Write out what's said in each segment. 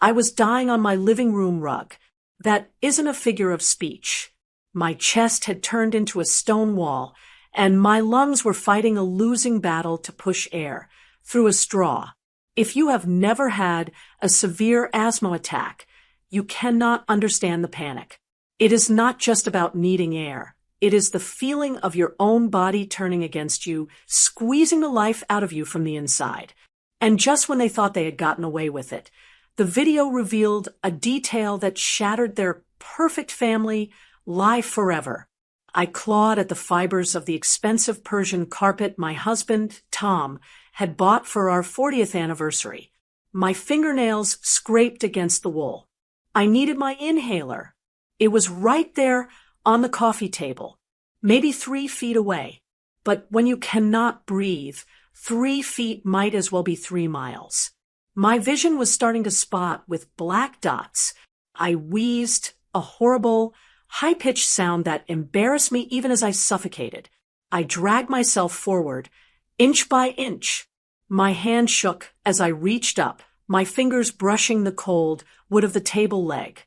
I was dying on my living room rug. That isn't a figure of speech. My chest had turned into a stone wall, and my lungs were fighting a losing battle to push air through a straw. If you have never had a severe asthma attack, you cannot understand the panic. It is not just about needing air. It is the feeling of your own body turning against you, squeezing the life out of you from the inside. And just when they thought they had gotten away with it, the video revealed a detail that shattered their perfect family life forever. I clawed at the fibers of the expensive Persian carpet my husband, Tom, had bought for our 40th anniversary. My fingernails scraped against the wool. I needed my inhaler. It was right there on the coffee table, maybe 3 feet away. But when you cannot breathe, 3 feet might as well be 3 miles. My vision was starting to spot with black dots. I wheezed, a horrible, high-pitched sound that embarrassed me even as I suffocated. I dragged myself forward, inch by inch. My hand shook as I reached up, my fingers brushing the cold wood of the table leg.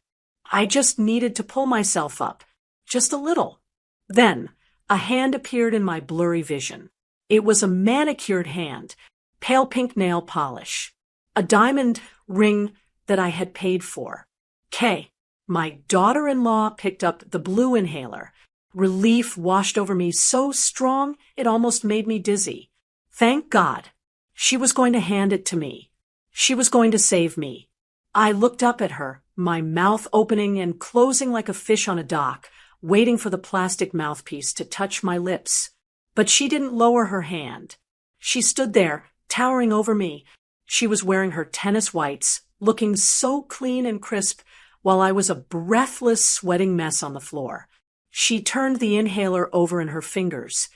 I just needed to pull myself up, just a little. Then, a hand appeared in my blurry vision. It was a manicured hand, pale pink nail polish. A diamond ring that I had paid for. Kay, my daughter-in-law, picked up the blue inhaler. Relief washed over me so strong it almost made me dizzy. Thank God. She was going to hand it to me. She was going to save me. I looked up at her, my mouth opening and closing like a fish on a dock, waiting for the plastic mouthpiece to touch my lips. But she didn't lower her hand. She stood there, towering over me. She was wearing her tennis whites, looking so clean and crisp, while I was a breathless, sweating mess on the floor. She turned the inhaler over in her fingers,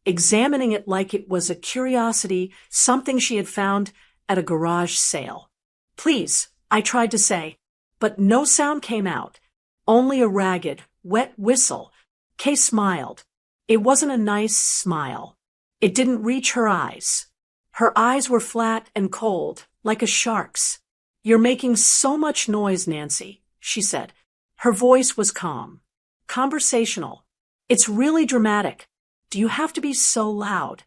examining it like it was a curiosity, something she had found at a garage sale. Please, I tried to say, but no sound came out, only a ragged, wet whistle. Kay smiled. It wasn't a nice smile. It didn't reach her eyes. Her eyes were flat and cold, like a shark's. You're making so much noise, Nancy, she said. Her voice was calm, conversational. It's really dramatic. Do you have to be so loud?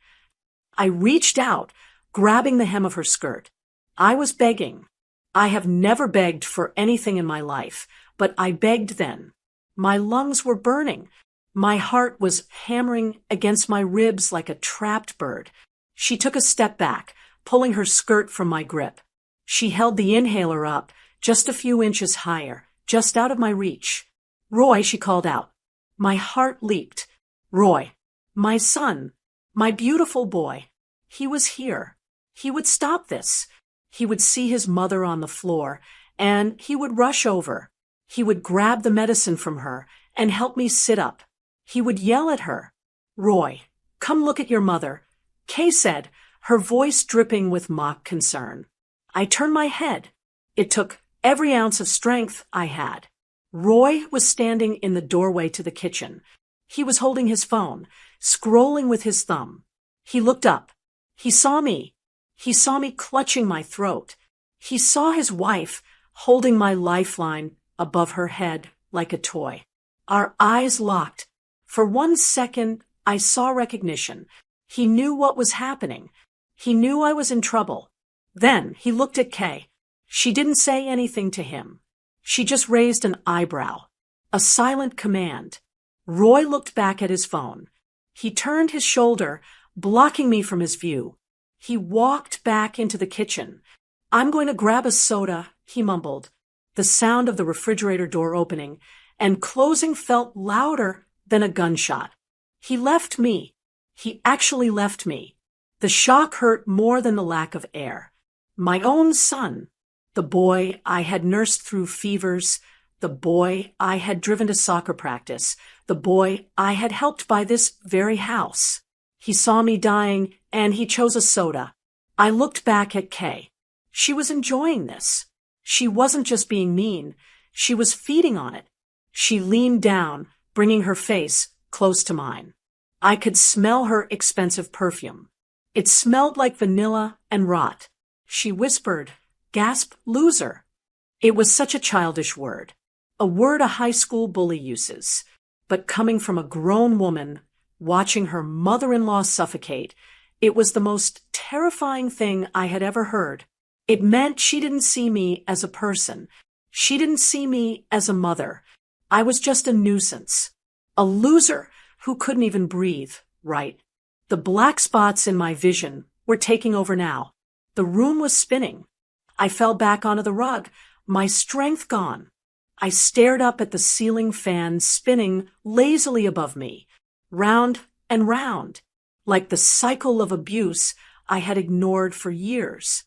I reached out, grabbing the hem of her skirt. I was begging. I have never begged for anything in my life, but I begged then. My lungs were burning. My heart was hammering against my ribs like a trapped bird. She took a step back, pulling her skirt from my grip. She held the inhaler up, just a few inches higher, just out of my reach. Roy, she called out. My heart leaped. Roy, my son, my beautiful boy. He was here. He would stop this. He would see his mother on the floor, and he would rush over. He would grab the medicine from her and help me sit up. He would yell at her. Roy, come look at your mother. Kay said, her voice dripping with mock concern. I turned my head. It took every ounce of strength I had. Roy was standing in the doorway to the kitchen. He was holding his phone, scrolling with his thumb. He looked up. He saw me. He saw me clutching my throat. He saw his wife holding my lifeline above her head like a toy. Our eyes locked. For 1 second, I saw recognition. He knew what was happening. He knew I was in trouble. Then he looked at Kay. She didn't say anything to him. She just raised an eyebrow. A silent command. Roy looked back at his phone. He turned his shoulder, blocking me from his view. He walked back into the kitchen. I'm going to grab a soda, he mumbled. The sound of the refrigerator door opening and closing felt louder than a gunshot. He left me. He actually left me. The shock hurt more than the lack of air. My own son, the boy I had nursed through fevers, the boy I had driven to soccer practice, the boy I had helped buy this very house. He saw me dying, and he chose a soda. I looked back at Kay. She was enjoying this. She wasn't just being mean. She was feeding on it. She leaned down, bringing her face close to mine. I could smell her expensive perfume. It smelled like vanilla and rot. She whispered, "Gasp, loser." It was such a childish word. A word a high school bully uses. But coming from a grown woman, watching her mother-in-law suffocate, it was the most terrifying thing I had ever heard. It meant she didn't see me as a person. She didn't see me as a mother. I was just a nuisance. A loser who couldn't even breathe, right? The black spots in my vision were taking over now. The room was spinning. I fell back onto the rug, my strength gone. I stared up at the ceiling fan spinning lazily above me, round and round, like the cycle of abuse I had ignored for years.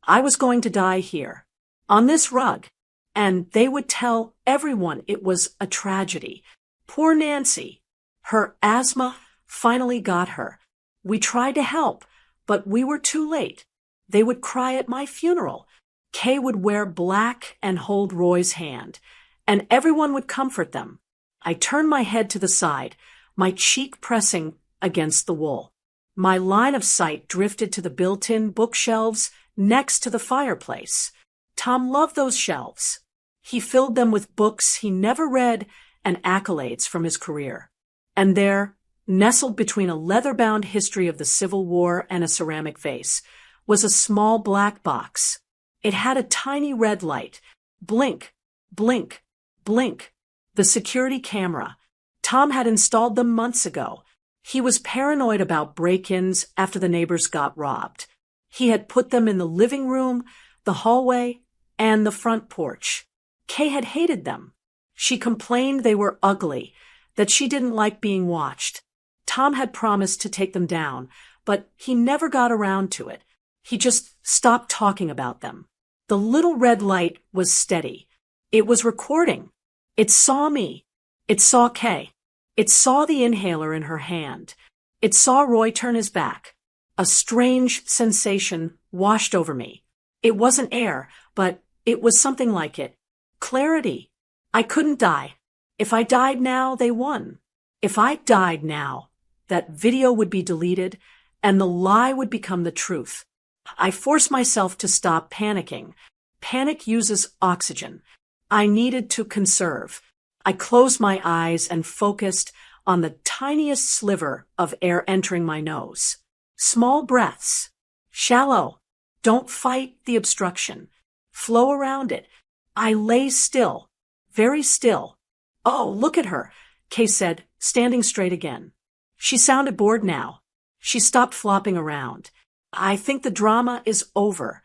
I was going to die here, on this rug, and they would tell everyone it was a tragedy. Poor Nancy. Her asthma finally got her. We tried to help, but we were too late. They would cry at my funeral. Kay would wear black and hold Roy's hand, and everyone would comfort them. I turned my head to the side, my cheek pressing against the wool. My line of sight drifted to the built-in bookshelves next to the fireplace. Tom loved those shelves. He filled them with books he never read and accolades from his career. And there, nestled between a leather-bound history of the Civil War and a ceramic vase, was a small black box. It had a tiny red light. Blink, blink, blink. The security camera. Tom had installed them months ago. He was paranoid about break-ins after the neighbors got robbed. He had put them in the living room, the hallway, and the front porch. Kay had hated them. She complained they were ugly, that she didn't like being watched. Tom had promised to take them down, but he never got around to it. He just stopped talking about them. The little red light was steady. It was recording. It saw me. It saw Kay. It saw the inhaler in her hand. It saw Roy turn his back. A strange sensation washed over me. It wasn't air, but it was something like it. Clarity. I couldn't die. If I died now, they won. If I died now, that video would be deleted and the lie would become the truth. I forced myself to stop panicking. Panic uses oxygen. I needed to conserve. I closed my eyes and focused on the tiniest sliver of air entering my nose. Small breaths. Shallow. Don't fight the obstruction. Flow around it. I lay still. Very still. Oh, look at her, Kay said, standing straight again. She sounded bored now. She stopped flopping around. I think the drama is over.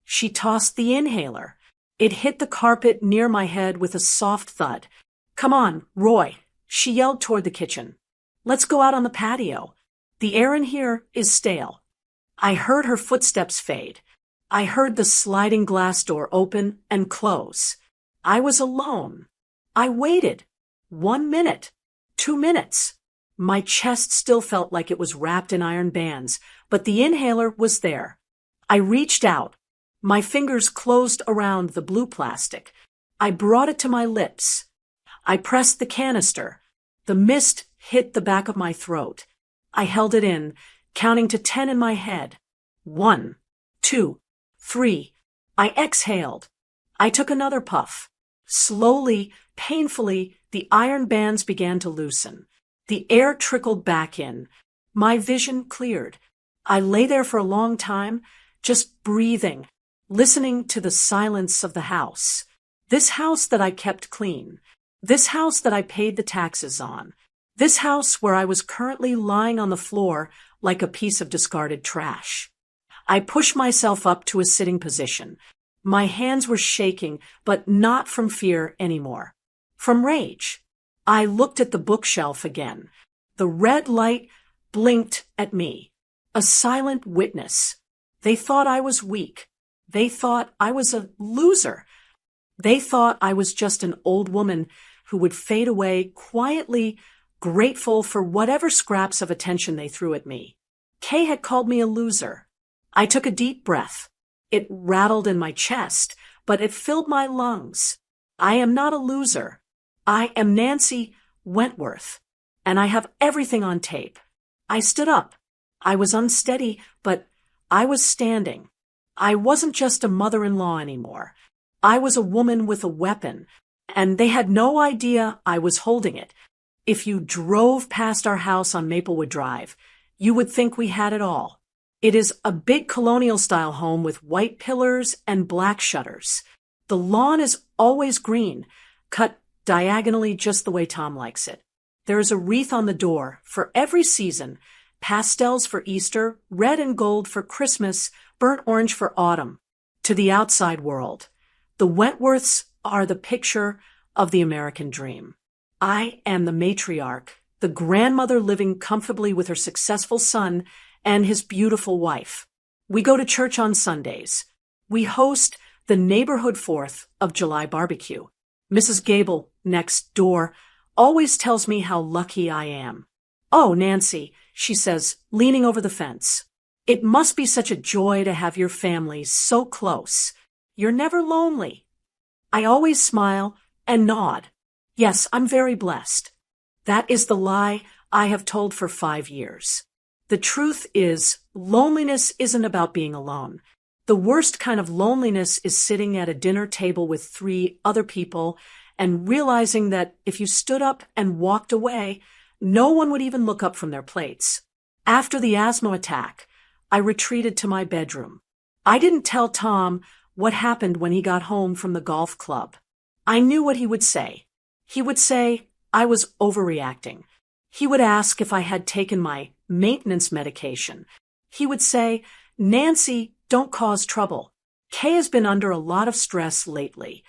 She tossed the inhaler. It hit the carpet near my head with a soft thud. Come on, Roy, she yelled toward the kitchen. Let's go out on the patio. The air in here is stale. I heard her footsteps fade. I heard the sliding glass door open and close. I was alone. I waited. 1 minute. 2 minutes. My chest still felt like it was wrapped in iron bands, but the inhaler was there. I reached out. My fingers closed around the blue plastic. I brought it to my lips. I pressed the canister. The mist hit the back of my throat. I held it in, counting to 10 in my head. 1, 2, 3. I exhaled. I took another puff. Slowly, painfully, the iron bands began to loosen. The air trickled back in. My vision cleared. I lay there for a long time, just breathing, listening to the silence of the house. This house that I kept clean. This house that I paid the taxes on. This house where I was currently lying on the floor like a piece of discarded trash. I pushed myself up to a sitting position. My hands were shaking, but not from fear anymore. From rage. I looked at the bookshelf again. The red light blinked at me. A silent witness. They thought I was weak. They thought I was a loser. They thought I was just an old woman who would fade away quietly, grateful for whatever scraps of attention they threw at me. Kay had called me a loser. I took a deep breath. It rattled in my chest, but it filled my lungs. I am not a loser. I am Nancy Wentworth, and I have everything on tape. I stood up. I was unsteady, but I was standing. I wasn't just a mother-in-law anymore. I was a woman with a weapon, and they had no idea I was holding it. If you drove past our house on Maplewood Drive, you would think we had it all. It is a big colonial-style home with white pillars and black shutters. The lawn is always green, cut diagonally just the way Tom likes it. There is a wreath on the door for every season, pastels for Easter, red and gold for Christmas, burnt orange for autumn. To the outside world, the Wentworths are the picture of the American dream. I am the matriarch, the grandmother living comfortably with her successful son and his beautiful wife. We go to church on Sundays. We host the neighborhood 4th of July barbecue. Mrs. Gable, next door, always tells me how lucky I am. "Oh, Nancy," she says, leaning over the fence. "It must be such a joy to have your family so close. You're never lonely." I always smile and nod. Yes, I'm very blessed. That is the lie I have told for 5 years. The truth is, loneliness isn't about being alone. The worst kind of loneliness is sitting at a dinner table with 3 other people and realizing that if you stood up and walked away, no one would even look up from their plates. After the asthma attack, I retreated to my bedroom. I didn't tell Tom what happened when he got home from the golf club. I knew what he would say. He would say I was overreacting. He would ask if I had taken my maintenance medication. He would say, "Nancy, don't cause trouble. Kay has been under a lot of stress lately.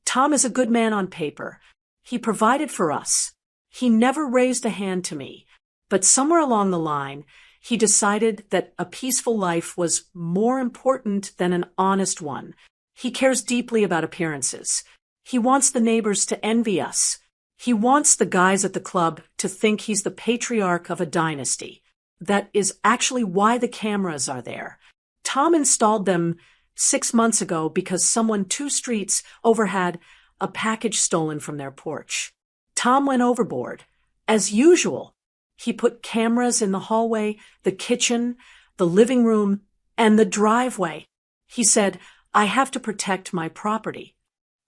Tom is a good man on paper. He provided for us. He never raised a hand to me. But somewhere along the line, he decided that a peaceful life was more important than an honest one. He cares deeply about appearances. He wants the neighbors to envy us. He wants the guys at the club to think he's the patriarch of a dynasty. That is actually why the cameras are there. Tom installed them 6 months ago because someone 2 streets over had a package stolen from their porch. Tom went overboard. As usual, he put cameras in the hallway, the kitchen, the living room, and the driveway. He said, "I have to protect my property."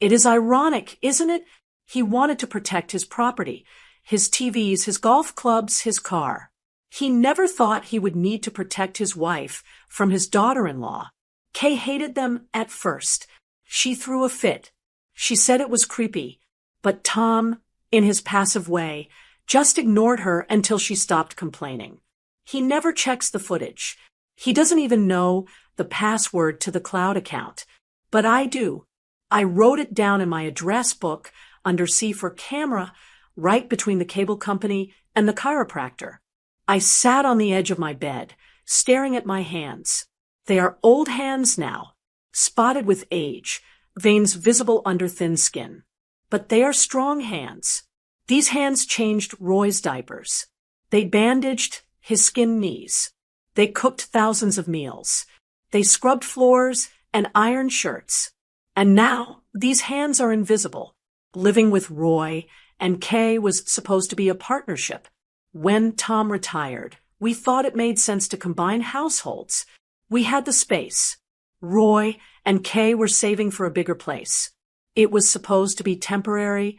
It is ironic, isn't it? He wanted to protect his property, his TVs, his golf clubs, his car. He never thought he would need to protect his wife from his daughter-in-law. Kay hated them at first. She threw a fit. She said it was creepy. But Tom, in his passive way, just ignored her until she stopped complaining. He never checks the footage. He doesn't even know the password to the cloud account. But I do. I wrote it down in my address book under C for camera, right between the cable company and the chiropractor. I sat on the edge of my bed, staring at my hands. They are old hands now, spotted with age, veins visible under thin skin. But they are strong hands. These hands changed Roy's diapers. They bandaged his skinned knees. They cooked thousands of meals. They scrubbed floors and ironed shirts. And now these hands are invisible. Living with Roy and Kay was supposed to be a partnership. When Tom retired, we thought it made sense to combine households. We had the space. Roy and Kay were saving for a bigger place. It was supposed to be temporary,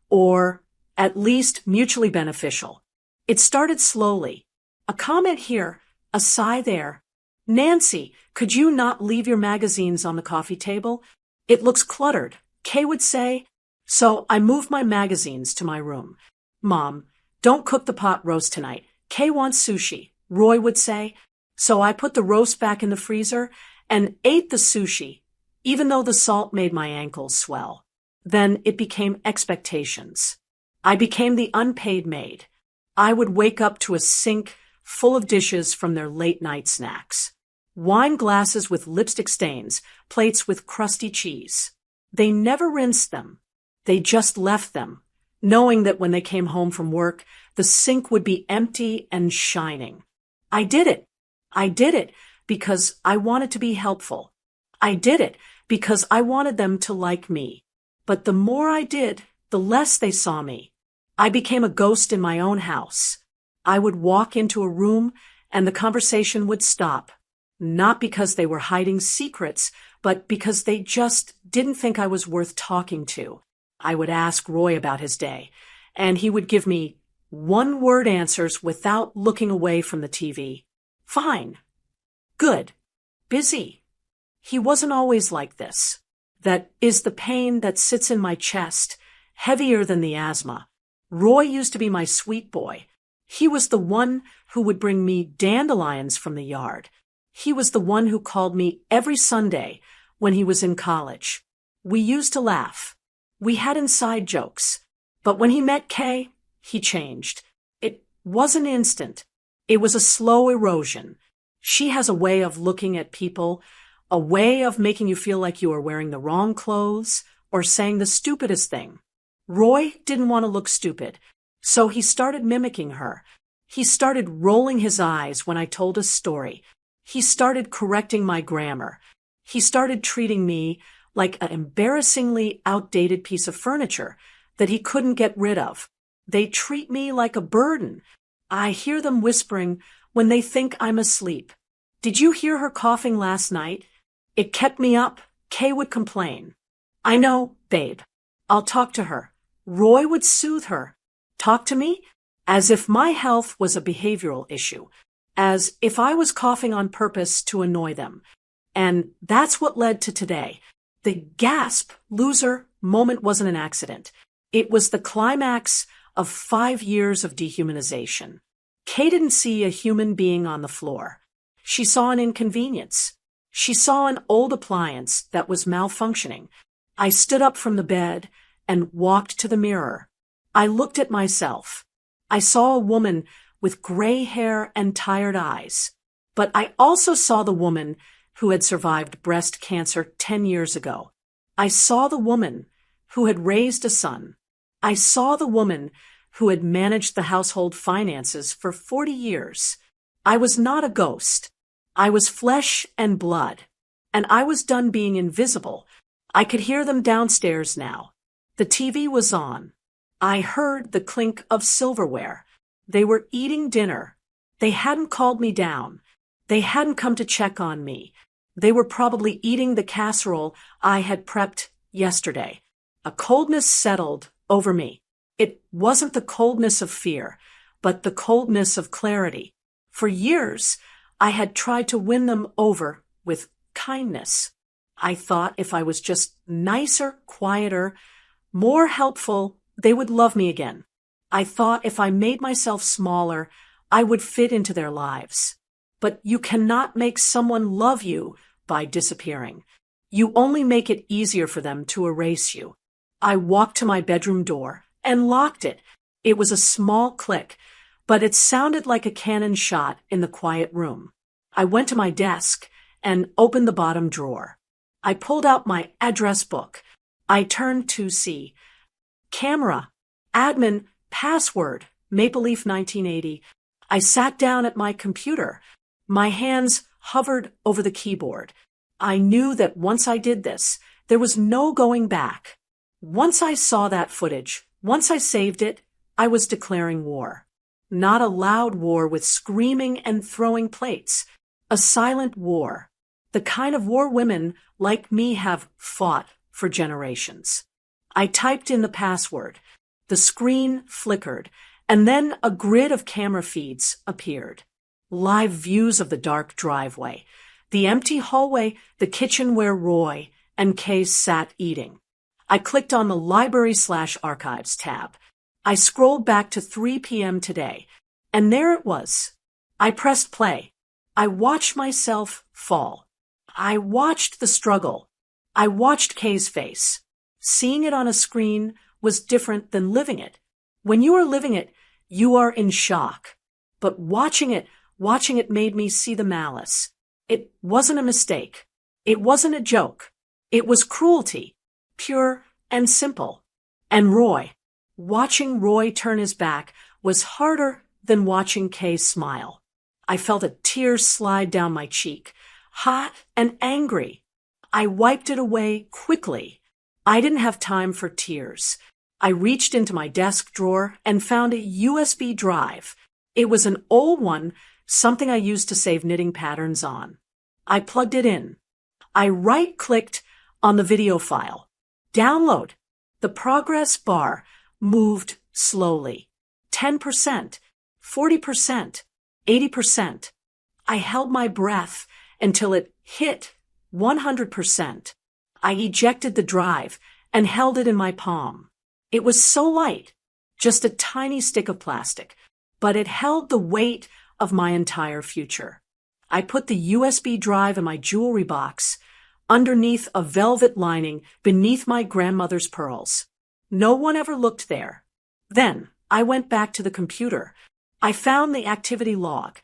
or at least mutually beneficial. It started slowly. A comment here, a sigh there. "Nancy, could you not leave your magazines on the coffee table? It looks cluttered," Kay would say. So I moved my magazines to my room. "Mom, don't cook the pot roast tonight. Kay wants sushi," Roy would say. So I put the roast back in the freezer and ate the sushi, even though the salt made my ankles swell. Then it became expectations. I became the unpaid maid. I would wake up to a sink full of dishes from their late-night snacks. Wine glasses with lipstick stains, plates with crusty cheese. They never rinsed them. They just left them, knowing that when they came home from work, the sink would be empty and shining. I did it. I did it because I wanted to be helpful. I did it because I wanted them to like me. But the more I did, the less they saw me. I became a ghost in my own house. I would walk into a room and the conversation would stop. Not because they were hiding secrets, but because they just didn't think I was worth talking to. I would ask Roy about his day, and he would give me one-word answers without looking away from the TV. Fine. Good. Busy. He wasn't always like this. That is the pain that sits in my chest, heavier than the asthma. Roy used to be my sweet boy. He was the one who would bring me dandelions from the yard. He was the one who called me every Sunday when he was in college. We used to laugh. We had inside jokes. But when he met Kay, he changed. It wasn't instant. It was a slow erosion. She has a way of looking at people, a way of making you feel like you are wearing the wrong clothes or saying the stupidest thing. Roy didn't want to look stupid, so he started mimicking her. He started rolling his eyes when I told a story. He started correcting my grammar. He started treating me like an embarrassingly outdated piece of furniture that he couldn't get rid of. They treat me like a burden. I hear them whispering when they think I'm asleep. Did you hear her coughing last night? It kept me up. Kay would complain. I know, babe. I'll talk to her. Roy would soothe her. Talk to me? As if my health was a behavioral issue. As if I was coughing on purpose to annoy them. And that's what led to today. The gasp, loser moment wasn't an accident. It was the climax of 5 years of dehumanization. Kay didn't see a human being on the floor. She saw an inconvenience. She saw an old appliance that was malfunctioning. I stood up from the bed and walked to the mirror. I looked at myself. I saw a woman with gray hair and tired eyes. But I also saw the woman who had survived breast cancer 10 years ago. I saw the woman who had raised a son. I saw the woman who had managed the household finances for 40 years. I was not a ghost. I was flesh and blood, and I was done being invisible. I could hear them downstairs now. The TV was on. I heard the clink of silverware. They were eating dinner. They hadn't called me down. They hadn't come to check on me. They were probably eating the casserole I had prepped yesterday. A coldness settled over me. It wasn't the coldness of fear, but the coldness of clarity. For years, I had tried to win them over with kindness. I thought if I was just nicer, quieter, more helpful, they would love me again. I thought if I made myself smaller, I would fit into their lives. But you cannot make someone love you by disappearing. You only make it easier for them to erase you. I walked to my bedroom door and locked it. It was a small click, but it sounded like a cannon shot in the quiet room. I went to my desk and opened the bottom drawer. I pulled out my address book. I turned to see camera, admin, password, Maple Leaf 1980. I sat down at my computer. My hands hovered over the keyboard. I knew that once I did this, there was no going back. Once I saw that footage, once I saved it, I was declaring war. Not a loud war with screaming and throwing plates. A silent war. The kind of war women like me have fought for generations. I typed in the password. The screen flickered, and then a grid of camera feeds appeared. Live views of the dark driveway, the empty hallway, the kitchen where Roy and Kay sat eating. I clicked on the Library/Archives tab. I scrolled back to 3 p.m. today, and there it was. I pressed play. I watched myself fall. I watched the struggle. I watched Kay's face. Seeing it on a screen was different than living it. When you are living it, you are in shock. But watching it made me see the malice. It wasn't a mistake. It wasn't a joke. It was cruelty, pure and simple. And watching Roy turn his back was harder than watching Kay smile. I felt a tear slide down my cheek, hot and angry. I wiped it away quickly. I didn't have time for tears. I reached into my desk drawer and found a USB drive. It was an old one, something I used to save knitting patterns on. I plugged it in. I right-clicked on the video file. Download. The progress bar moved slowly. 10%, 40%, 80%. I held my breath until it hit 100%. I ejected the drive and held it in my palm. It was so light, just a tiny stick of plastic, but it held the weight of my entire future. I put the USB drive in my jewelry box, underneath a velvet lining beneath my grandmother's pearls. No one ever looked there. Then I went back to the computer. I found the activity log.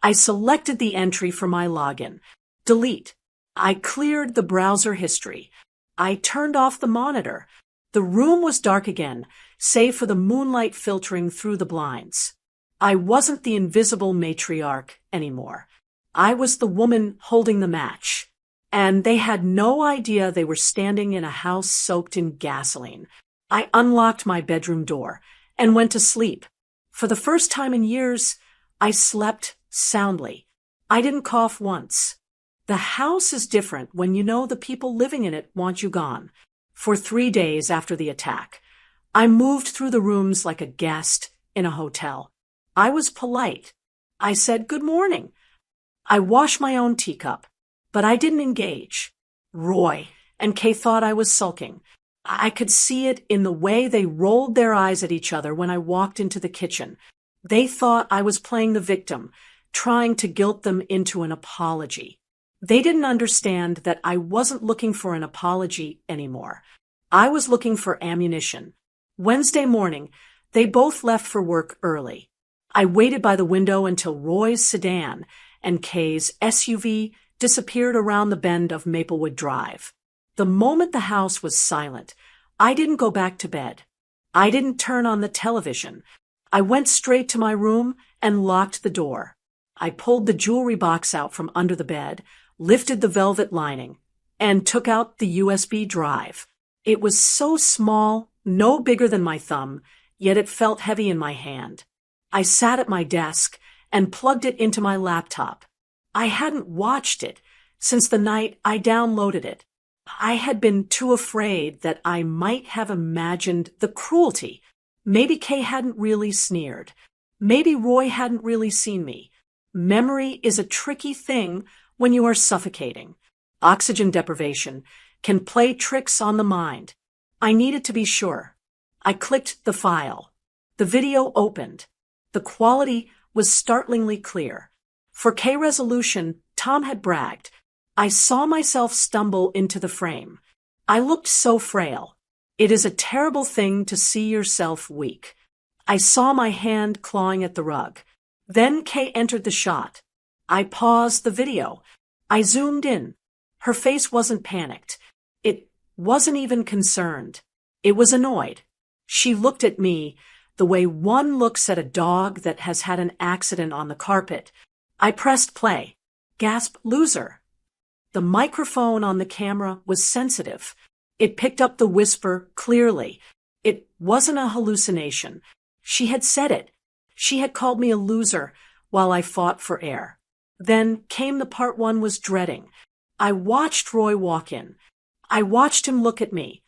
I selected the entry for my login. Delete. I cleared the browser history. I turned off the monitor. The room was dark again, save for the moonlight filtering through the blinds. I wasn't the invisible matriarch anymore. I was the woman holding the match. And they had no idea they were standing in a house soaked in gasoline. I unlocked my bedroom door and went to sleep. For the first time in years, I slept soundly. I didn't cough once. The house is different when you know the people living in it want you gone. For 3 days after the attack, I moved through the rooms like a guest in a hotel. I was polite. I said good morning. I washed my own teacup, but I didn't engage. Roy and Kay thought I was sulking. I could see it in the way they rolled their eyes at each other when I walked into the kitchen. They thought I was playing the victim, trying to guilt them into an apology. They didn't understand that I wasn't looking for an apology anymore. I was looking for ammunition. Wednesday morning, they both left for work early. I waited by the window until Roy's sedan and Kay's SUV disappeared around the bend of Maplewood Drive. The moment the house was silent, I didn't go back to bed. I didn't turn on the television. I went straight to my room and locked the door. I pulled the jewelry box out from under the bed, lifted the velvet lining, and took out the USB drive. It was so small, no bigger than my thumb, yet it felt heavy in my hand. I sat at my desk and plugged it into my laptop. I hadn't watched it since the night I downloaded it. I had been too afraid that I might have imagined the cruelty. Maybe Kay hadn't really sneered. Maybe Roy hadn't really seen me. Memory is a tricky thing when you are suffocating. Oxygen deprivation can play tricks on the mind. I needed to be sure. I clicked the file. The video opened. The quality was startlingly clear. For K resolution, Tom had bragged. I saw myself stumble into the frame. I looked so frail. It is a terrible thing to see yourself weak. I saw my hand clawing at the rug. Then Kay entered the shot. I paused the video. I zoomed in. Her face wasn't panicked. It wasn't even concerned. It was annoyed. She looked at me the way one looks at a dog that has had an accident on the carpet. I pressed play. Gasp, loser. The microphone on the camera was sensitive. It picked up the whisper clearly. It wasn't a hallucination. She had said it. She had called me a loser while I fought for air. Then came the part one was dreading. I watched Roy walk in. I watched him look at me.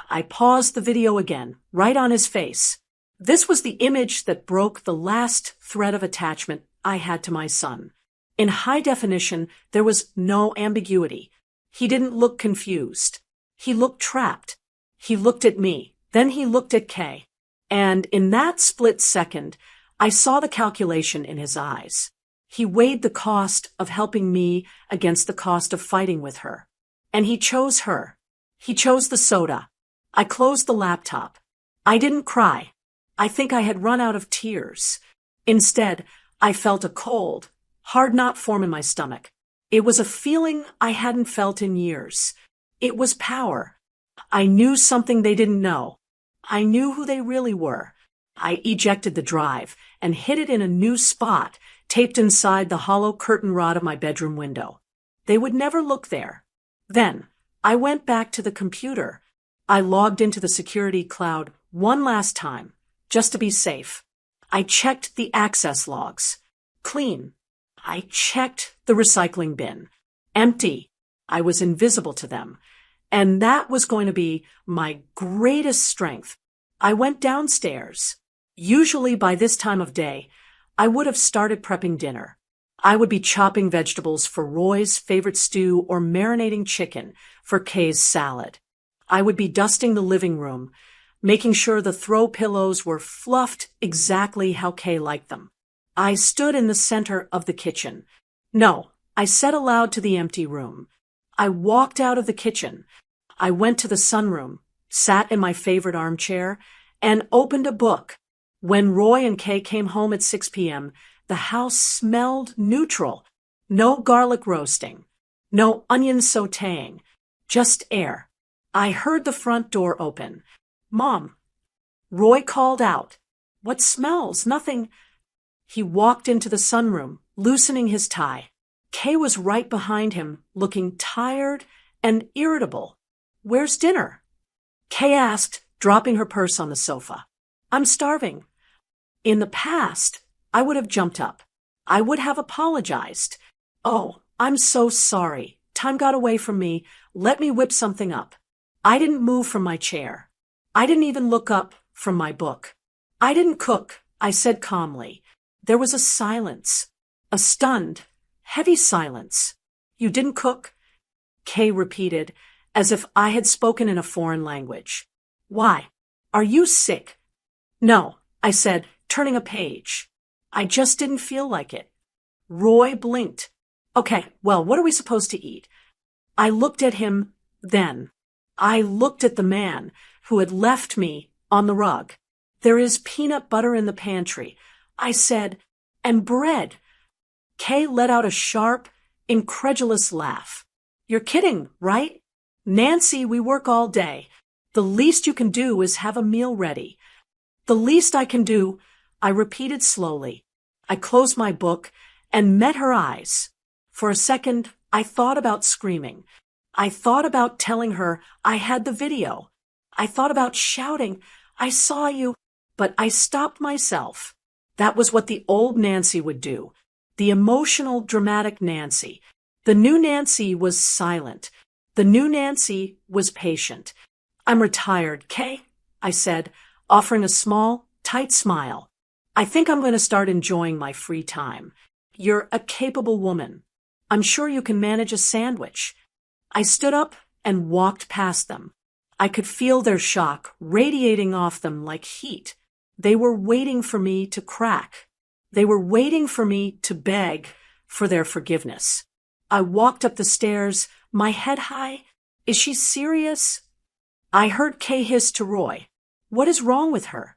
I paused the video again, right on his face. This was the image that broke the last thread of attachment I had to my son. In high definition, there was no ambiguity. He didn't look confused. He looked trapped. He looked at me. Then he looked at Kay. And in that split second, I saw the calculation in his eyes. He weighed the cost of helping me against the cost of fighting with her. And he chose her. He chose the soda. I closed the laptop. I didn't cry. I think I had run out of tears. Instead, I felt a cold, hard knot form in my stomach. It was a feeling I hadn't felt in years. It was power. I knew something they didn't know. I knew who they really were. I ejected the drive and hid it in a new spot, taped inside the hollow curtain rod of my bedroom window. They would never look there. Then, I went back to the computer. I logged into the security cloud one last time, just to be safe. I checked the access logs. Clean. I checked the recycling bin. Empty. I was invisible to them. And that was going to be my greatest strength. I went downstairs. Usually by this time of day, I would have started prepping dinner. I would be chopping vegetables for Roy's favorite stew or marinating chicken for Kay's salad. I would be dusting the living room, making sure the throw pillows were fluffed exactly how Kay liked them. I stood in the center of the kitchen. No, I said aloud to the empty room. I walked out of the kitchen. I went to the sunroom, sat in my favorite armchair, and opened a book. When Roy and Kay came home at 6 p.m., the house smelled neutral. No garlic roasting. No onion sautéing. Just air. I heard the front door open. "Mom." Roy called out. "What smells? Nothing." He walked into the sunroom, loosening his tie. Kay was right behind him, looking tired and irritable. "Where's dinner?" Kay asked, dropping her purse on the sofa. "I'm starving." In the past, I would have jumped up. I would have apologized. "Oh, I'm so sorry. Time got away from me. Let me whip something up." I didn't move from my chair. I didn't even look up from my book. "I didn't cook," I said calmly. There was a silence. A stunned, heavy silence. "You didn't cook?" Kay repeated, as if I had spoken in a foreign language. "Why? Are you sick?" "No," I said, turning a page. "I just didn't feel like it." Roy blinked. "Okay, well, what are we supposed to eat?" I looked at him then. I looked at the man who had left me on the rug. "There is peanut butter in the pantry," I said, "and bread." Kay let out a sharp, incredulous laugh. "You're kidding, right? Nancy, we work all day. The least you can do is have a meal ready." "The least I can do," I repeated slowly. I closed my book and met her eyes. For a second, I thought about screaming. I thought about telling her I had the video. I thought about shouting, "I saw you," but I stopped myself. That was what the old Nancy would do. The emotional, dramatic Nancy. The new Nancy was silent. The new Nancy was patient. "I'm retired, Kay," I said, offering a small, tight smile. "I think I'm going to start enjoying my free time. You're a capable woman. I'm sure you can manage a sandwich." I stood up and walked past them. I could feel their shock radiating off them like heat. They were waiting for me to crack. They were waiting for me to beg for their forgiveness. I walked up the stairs, my head high. "Is she serious?" I heard Kay hiss to Roy. "What is wrong with her?"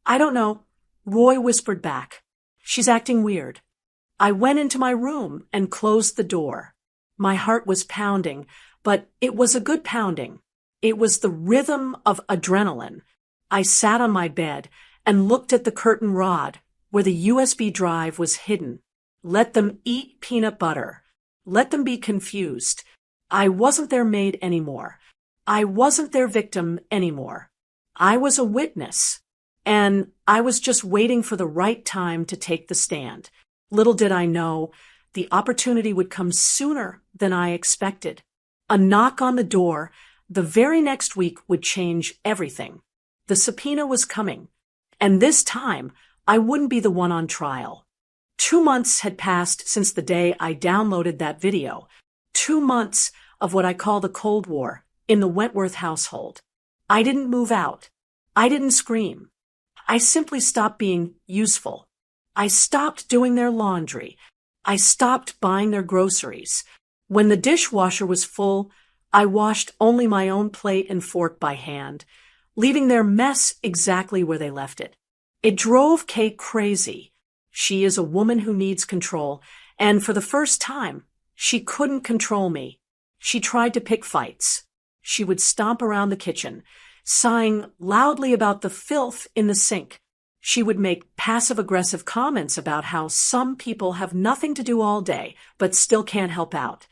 "I don't know," Roy whispered back. "She's acting weird." I went into my room and closed the door. My heart was pounding, but it was a good pounding. It was the rhythm of adrenaline. I sat on my bed and looked at the curtain rod where the USB drive was hidden. Let them eat peanut butter. Let them be confused. I wasn't their maid anymore. I wasn't their victim anymore. I was a witness, and I was just waiting for the right time to take the stand. Little did I know, the opportunity would come sooner than I expected. A knock on the door the very next week would change everything. The subpoena was coming, and this time I wouldn't be the one on trial. 2 months had passed since the day I downloaded that video. 2 months of what I call the Cold War in the Wentworth household. I didn't move out. I didn't scream. I simply stopped being useful. I stopped doing their laundry. I stopped buying their groceries. When the dishwasher was full, I washed only my own plate and fork by hand, leaving their mess exactly where they left it. It drove Kate crazy. She is a woman who needs control, and for the first time, she couldn't control me. She tried to pick fights. She would stomp around the kitchen, sighing loudly about the filth in the sink. She would make passive-aggressive comments about how some people have nothing to do all day, but still can't help out.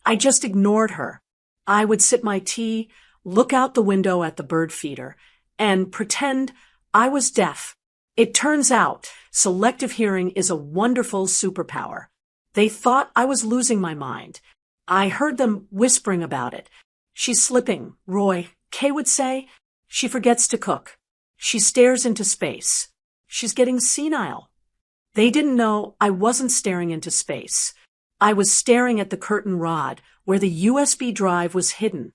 I just ignored her. I would sip my tea, look out the window at the bird feeder, and pretend I was deaf. It turns out selective hearing is a wonderful superpower. They thought I was losing my mind. I heard them whispering about it. She's slipping, Roy, Kay would say. She forgets to cook. She stares into space. She's getting senile. They didn't know I wasn't staring into space. I was staring at the curtain rod where the USB drive was hidden.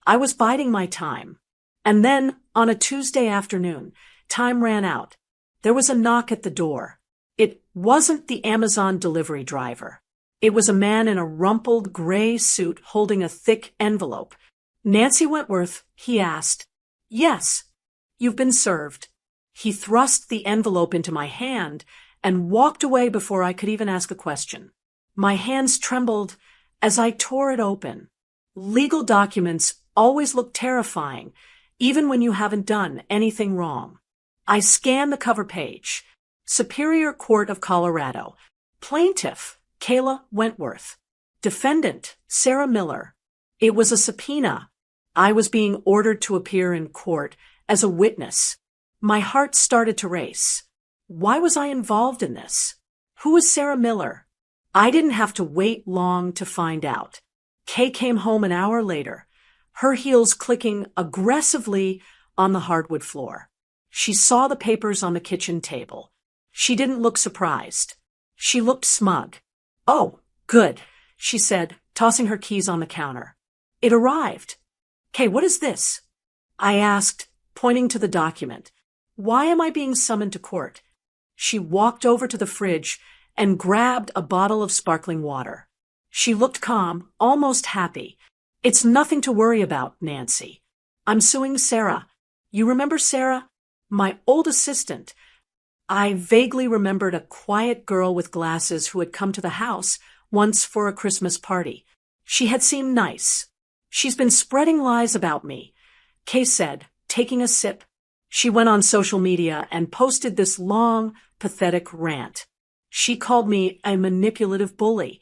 I was biding my time. And then, on a Tuesday afternoon, time ran out. There was a knock at the door. It wasn't the Amazon delivery driver. It was a man in a rumpled gray suit holding a thick envelope. Nancy Wentworth, he asked. Yes. You've been served. He thrust the envelope into my hand and walked away before I could even ask a question. My hands trembled as I tore it open. Legal documents always look terrifying, even when you haven't done anything wrong. I scanned the cover page. Superior Court of Colorado. Plaintiff, Kayla Wentworth. Defendant, Sarah Miller. It was a subpoena. I was being ordered to appear in court as a witness. My heart started to race. Why was I involved in this? Who was Sarah Miller? I didn't have to wait long to find out. Kay came home an hour later, her heels clicking aggressively on the hardwood floor. She saw the papers on the kitchen table. She didn't look surprised. She looked smug. Oh, good, she said, tossing her keys on the counter. It arrived. Kay, what is this? I asked, pointing to the document. Why am I being summoned to court? She walked over to the fridge and grabbed a bottle of sparkling water. She looked calm, almost happy. It's nothing to worry about, Nancy. I'm suing Sarah. You remember Sarah? My old assistant. I vaguely remembered a quiet girl with glasses who had come to the house once for a Christmas party. She had seemed nice. She's been spreading lies about me, Kay said, taking a sip. She went on social media and posted this long, pathetic rant. She called me a manipulative bully.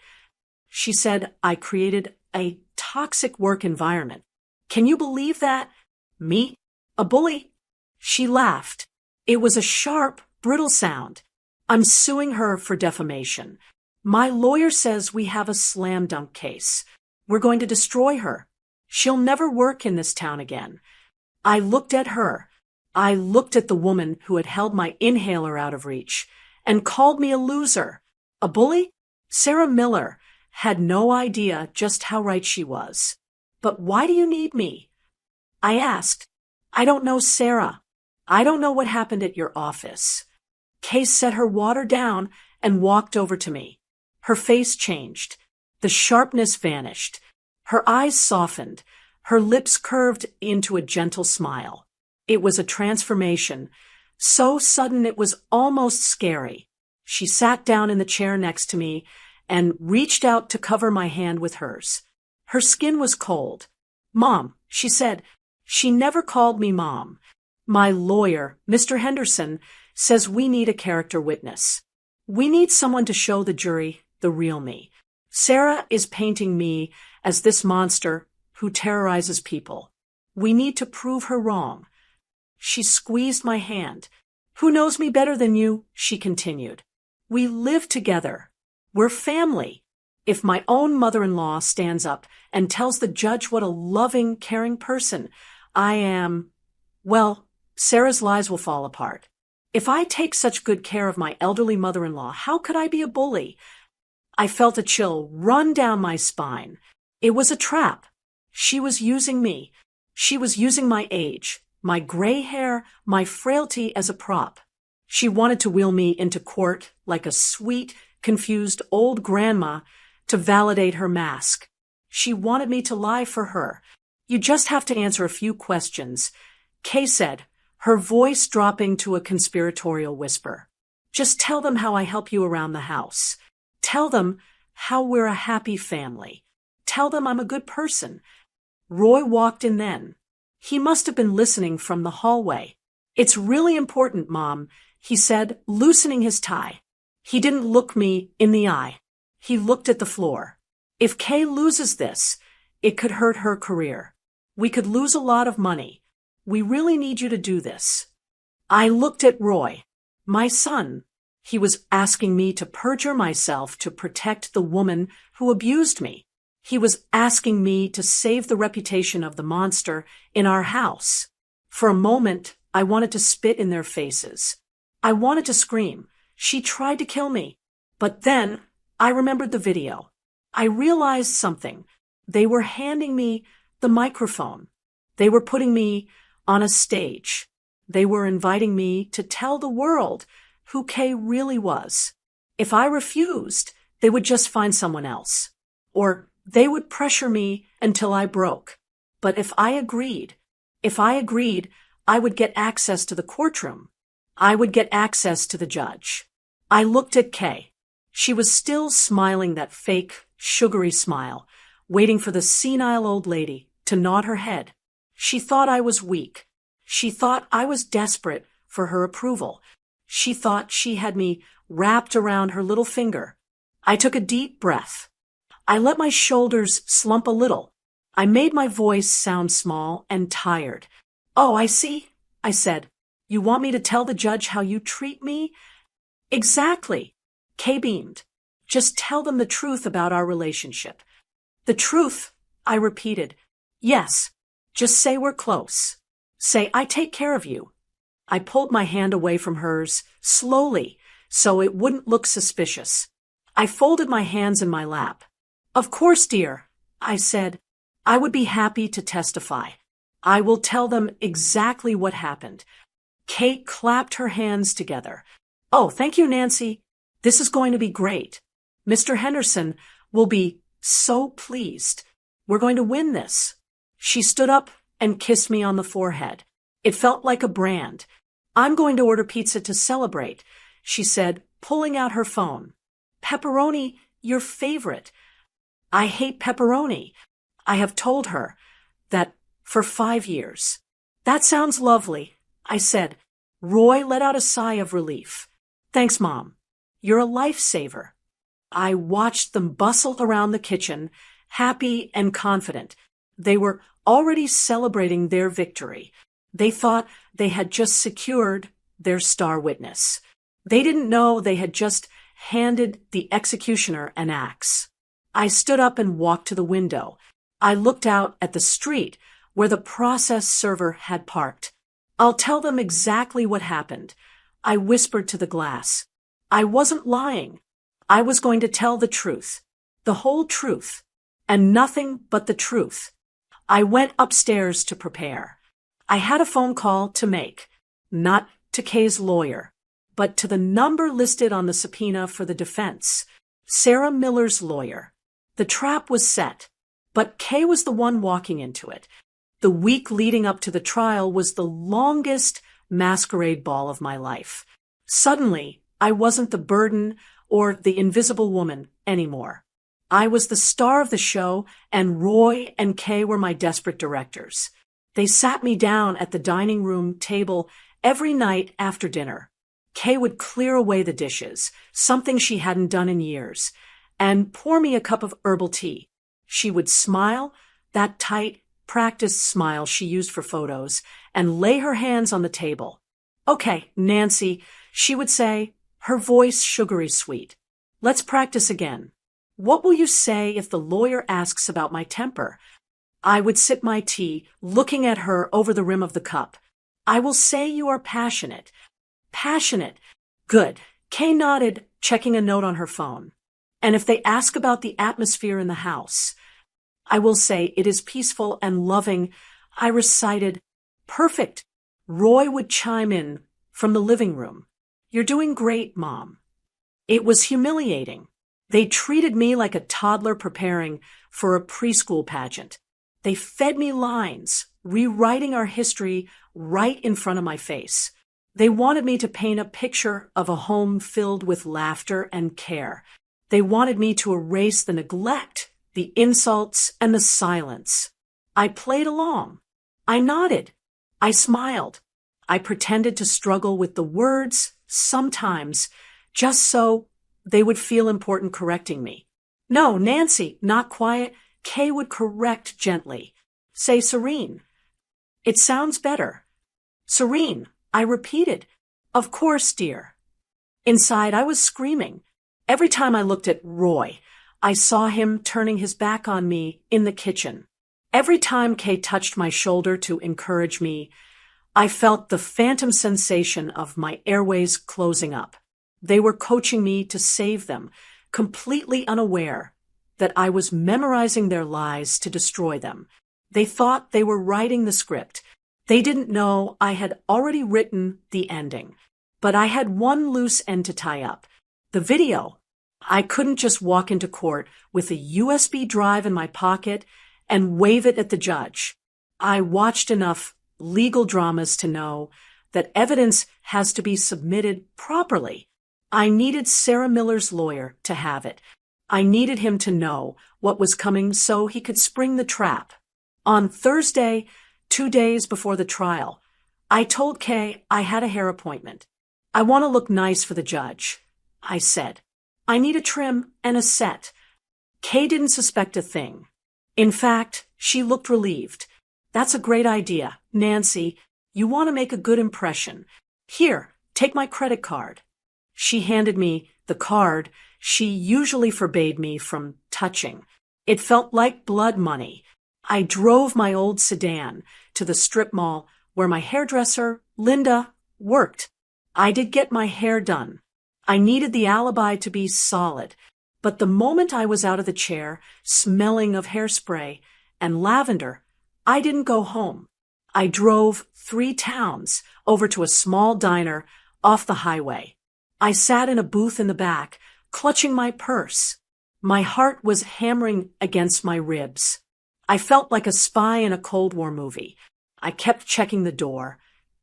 She said I created a toxic work environment. Can you believe that? Me? A bully? She laughed. It was a sharp, brittle sound. I'm suing her for defamation. My lawyer says we have a slam dunk case. We're going to destroy her. She'll never work in this town again. I looked at her. I looked at the woman who had held my inhaler out of reach and called me a loser. A bully? Sarah Miller had no idea just how right she was. But why do you need me? I asked. I don't know, Sarah. I don't know what happened at your office. Kay set her water down and walked over to me. Her face changed. The sharpness vanished. Her eyes softened. Her lips curved into a gentle smile. It was a transformation, so sudden it was almost scary. She sat down in the chair next to me and reached out to cover my hand with hers. Her skin was cold. Mom, she said. She never called me Mom. My lawyer, Mr. Henderson, says we need a character witness. We need someone to show the jury the real me. Sarah is painting me as this monster who terrorizes people. We need to prove her wrong. She squeezed my hand. Who knows me better than you? She continued. We live together. We're family. If my own mother-in-law stands up and tells the judge what a loving, caring person I am, well, Sarah's lies will fall apart. If I take such good care of my elderly mother-in-law, how could I be a bully? I felt a chill run down my spine. It was a trap. She was using me. She was using my age, my gray hair, my frailty as a prop. She wanted to wheel me into court like a sweet, confused old grandma to validate her mask. She wanted me to lie for her. You just have to answer a few questions, Kay said, her voice dropping to a conspiratorial whisper. Just tell them how I help you around the house. Tell them how we're a happy family. Tell them I'm a good person. Roy walked in then. He must have been listening from the hallway. It's really important, Mom, he said, loosening his tie. He didn't look me in the eye. He looked at the floor. If Kay loses this, it could hurt her career. We could lose a lot of money. We really need you to do this. I looked at Roy. My son. He was asking me to perjure myself to protect the woman who abused me. He was asking me to save the reputation of the monster in our house. For a moment, I wanted to spit in their faces. I wanted to scream. She tried to kill me. But then, I remembered the video. I realized something. They were handing me the microphone. They were putting me on a stage. They were inviting me to tell the world who Kay really was. If I refused, they would just find someone else. Or they would pressure me until I broke. But if I agreed, I would get access to the courtroom. I would get access to the judge. I looked at Kay. She was still smiling that fake, sugary smile, waiting for the senile old lady to nod her head. She thought I was weak. She thought I was desperate for her approval. She thought she had me wrapped around her little finger. I took a deep breath. I let my shoulders slump a little. I made my voice sound small and tired. "Oh, I see," I said. "You want me to tell the judge how you treat me?" "Exactly." Kay beamed. "Just tell them the truth about our relationship." "The truth," I repeated. "Yes. Just say we're close. Say I take care of you." I pulled my hand away from hers, slowly, so it wouldn't look suspicious. I folded my hands in my lap. "Of course, dear," I said. "I would be happy to testify. I will tell them exactly what happened." Kate clapped her hands together. "Oh, thank you, Nancy. This is going to be great. Mr. Henderson will be so pleased. We're going to win this." She stood up and kissed me on the forehead. It felt like a brand. "I'm going to order pizza to celebrate," she said, pulling out her phone. "Pepperoni, your favorite." "I hate pepperoni." I have told her that for 5 years. "That sounds lovely," I said. Roy let out a sigh of relief. "Thanks, Mom. You're a lifesaver." I watched them bustle around the kitchen, happy and confident. They were already celebrating their victory. They thought they had just secured their star witness. They didn't know they had just handed the executioner an axe. I stood up and walked to the window. I looked out at the street where the process server had parked. "I'll tell them exactly what happened," I whispered to the glass. I wasn't lying. I was going to tell the truth. The whole truth. And nothing but the truth. I went upstairs to prepare. I had a phone call to make. Not to Kay's lawyer, but to the number listed on the subpoena for the defense. Sarah Miller's lawyer. The trap was set. But Kay was the one walking into it. The week leading up to the trial was the longest masquerade ball of my life. Suddenly, I wasn't the burden or the invisible woman anymore. I was the star of the show, and Roy and Kay were my desperate directors. They sat me down at the dining room table every night after dinner. Kay would clear away the dishes, something she hadn't done in years, and pour me a cup of herbal tea. She would smile, that tight, practiced smile she used for photos, and lay her hands on the table. "Okay, Nancy," she would say, her voice sugary sweet. "Let's practice again. What will you say if the lawyer asks about my temper?" I would sip my tea, looking at her over the rim of the cup. "I will say you are passionate." "Passionate. Good." Kay nodded, checking a note on her phone. "And if they ask about the atmosphere in the house?" "I will say it is peaceful and loving." I recited. "Perfect." Roy would chime in from the living room. "You're doing great, Mom." It was humiliating. They treated me like a toddler preparing for a preschool pageant. They fed me lines, rewriting our history right in front of my face. They wanted me to paint a picture of a home filled with laughter and care. They wanted me to erase the neglect, the insults, and the silence. I played along. I nodded. I smiled. I pretended to struggle with the words, sometimes, just so they would feel important correcting me. "No, Nancy, not quiet." Kay would correct gently. "Say serene." "It sounds better." "Serene," I repeated. "Of course, dear." Inside, I was screaming. Every time I looked at Roy, I saw him turning his back on me in the kitchen. Every time Kay touched my shoulder to encourage me, I felt the phantom sensation of my airways closing up. They were coaching me to save them, completely unaware that I was memorizing their lies to destroy them. They thought they were writing the script. They didn't know I had already written the ending. But I had one loose end to tie up. The video. I couldn't just walk into court with a USB drive in my pocket and wave it at the judge. I watched enough legal dramas to know that evidence has to be submitted properly. I needed Sarah Miller's lawyer to have it. I needed him to know what was coming so he could spring the trap. On Thursday, 2 days before the trial, I told Kay I had a hair appointment. I want to look nice for the judge, I said. I need a trim and a set. Kay didn't suspect a thing. In fact, she looked relieved. That's a great idea, Nancy. You want to make a good impression. Here, take my credit card. She handed me the card she usually forbade me from touching. It felt like blood money. I drove my old sedan to the strip mall where my hairdresser, Linda, worked. I did get my hair done. I needed the alibi to be solid, but the moment I was out of the chair, smelling of hairspray and lavender, I didn't go home. I drove 3 towns over to a small diner off the highway. I sat in a booth in the back, clutching my purse. My heart was hammering against my ribs. I felt like a spy in a Cold War movie. I kept checking the door,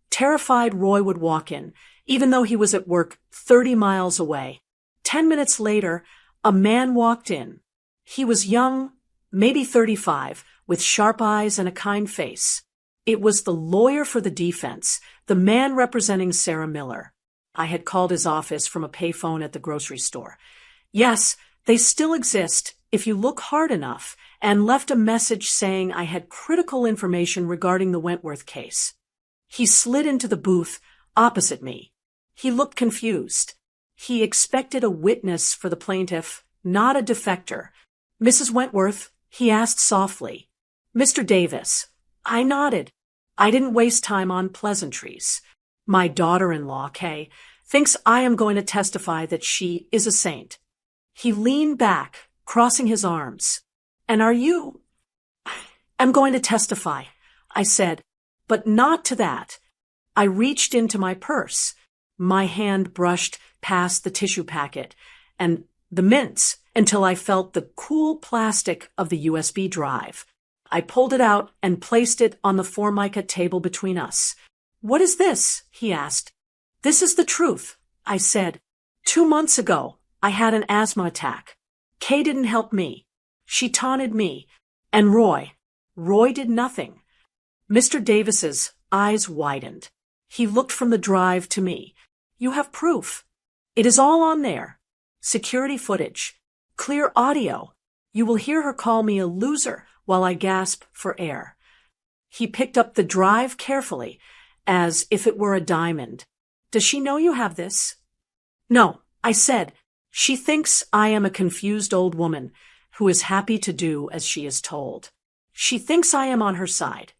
terrified Roy would walk in, even though he was at work 30 miles away. 10 minutes later, a man walked in. He was young, maybe 35, with sharp eyes and a kind face. It was the lawyer for the defense, the man representing Sarah Miller. I had called his office from a payphone at the grocery store. Yes, they still exist if you look hard enough, and left a message saying I had critical information regarding the Wentworth case. He slid into the booth opposite me. He looked confused. He expected a witness for the plaintiff, not a defector. Mrs. Wentworth, he asked softly. Mr. Davis. I nodded. I didn't waste time on pleasantries. My daughter-in-law, Kay, thinks I am going to testify that she is a saint. He leaned back, crossing his arms. And are you? I'm going to testify, I said, but not to that. I reached into my purse. My hand brushed past the tissue packet and the mints until I felt the cool plastic of the USB drive. I pulled it out and placed it on the Formica table between us. What is this? He asked. This is the truth, I said. 2 months ago, I had an asthma attack. Kay didn't help me. She taunted me. And Roy. Roy did nothing. Mr. Davis's eyes widened. He looked from the drive to me. You have proof. It is all on there. Security footage. Clear audio. You will hear her call me a loser while I gasp for air. He picked up the drive carefully, as if it were a diamond. Does she know you have this? No, I said. She thinks I am a confused old woman who is happy to do as she is told. She thinks I am on her side.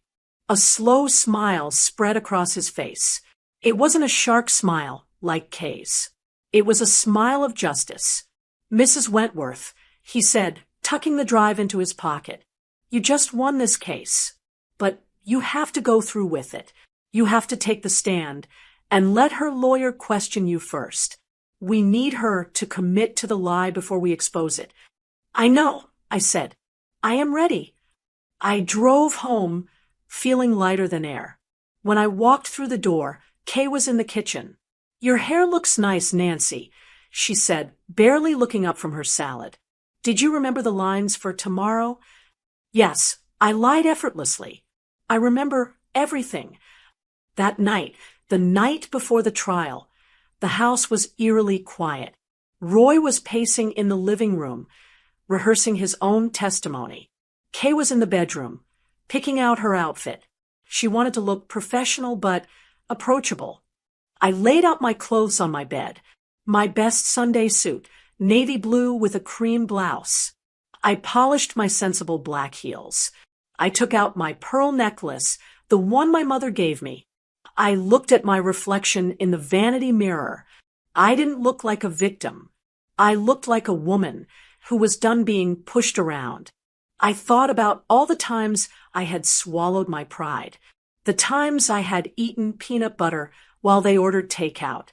A slow smile spread across his face. It wasn't a shark smile like Kay's. It was a smile of justice. Mrs. Wentworth, he said, tucking the drive into his pocket. You just won this case. But you have to go through with it. You have to take the stand and let her lawyer question you first. We need her to commit to the lie before we expose it. I know, I said. I am ready. I drove home, feeling lighter than air. When I walked through the door, Kay was in the kitchen. Your hair looks nice, Nancy, she said, barely looking up from her salad. Did you remember the lines for tomorrow? Yes, I lied effortlessly. I remember everything. That night, the night before the trial, the house was eerily quiet. Roy was pacing in the living room, rehearsing his own testimony. Kay was in the bedroom, picking out her outfit. She wanted to look professional but approachable. I laid out my clothes on my bed, my best Sunday suit, navy blue with a cream blouse. I polished my sensible black heels. I took out my pearl necklace, the one my mother gave me. I looked at my reflection in the vanity mirror. I didn't look like a victim. I looked like a woman who was done being pushed around. I thought about all the times I had swallowed my pride, the times I had eaten peanut butter while they ordered takeout,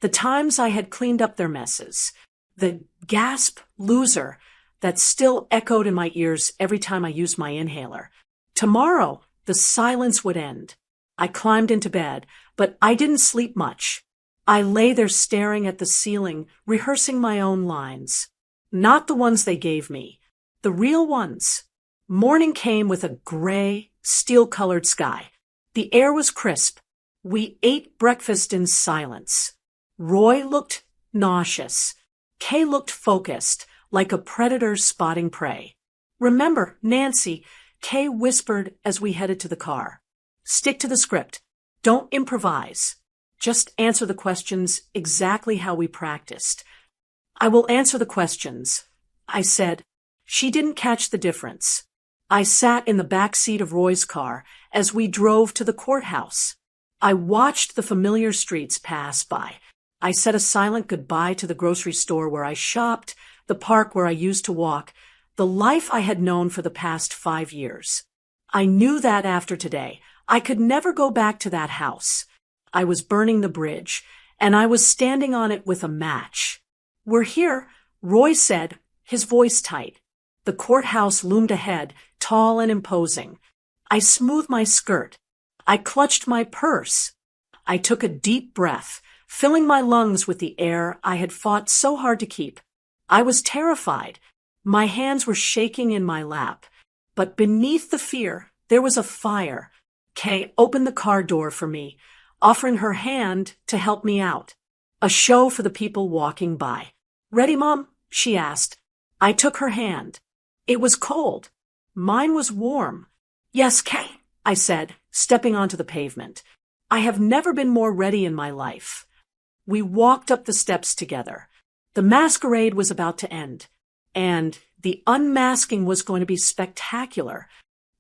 the times I had cleaned up their messes, the gasp loser that still echoed in my ears every time I used my inhaler. Tomorrow, the silence would end. I climbed into bed, but I didn't sleep much. I lay there staring at the ceiling, rehearsing my own lines. Not the ones they gave me, the real ones. Morning came with a gray, steel-colored sky. The air was crisp. We ate breakfast in silence. Roy looked nauseous. Kay looked focused, like a predator spotting prey. "Remember, Nancy," Kay whispered as we headed to the car. "Stick to the script. Don't improvise. Just answer the questions exactly how we practiced." "I will answer the questions," I said. She didn't catch the difference. I sat in the back seat of Roy's car as we drove to the courthouse. I watched the familiar streets pass by. I said a silent goodbye to the grocery store where I shopped, the park where I used to walk, the life I had known for the past 5 years. I knew that after today, I could never go back to that house. I was burning the bridge, and I was standing on it with a match. "We're here," Roy said, his voice tight. The courthouse loomed ahead, tall and imposing. I smoothed my skirt. I clutched my purse. I took a deep breath, filling my lungs with the air I had fought so hard to keep. I was terrified. My hands were shaking in my lap. But beneath the fear, there was a fire. Kay opened the car door for me, offering her hand to help me out. A show for the people walking by. "Ready, Mom?" she asked. I took her hand. It was cold. Mine was warm. "Yes, Kay," I said, stepping onto the pavement. I have never been more ready in my life. We walked up the steps together. The masquerade was about to end, and the unmasking was going to be spectacular.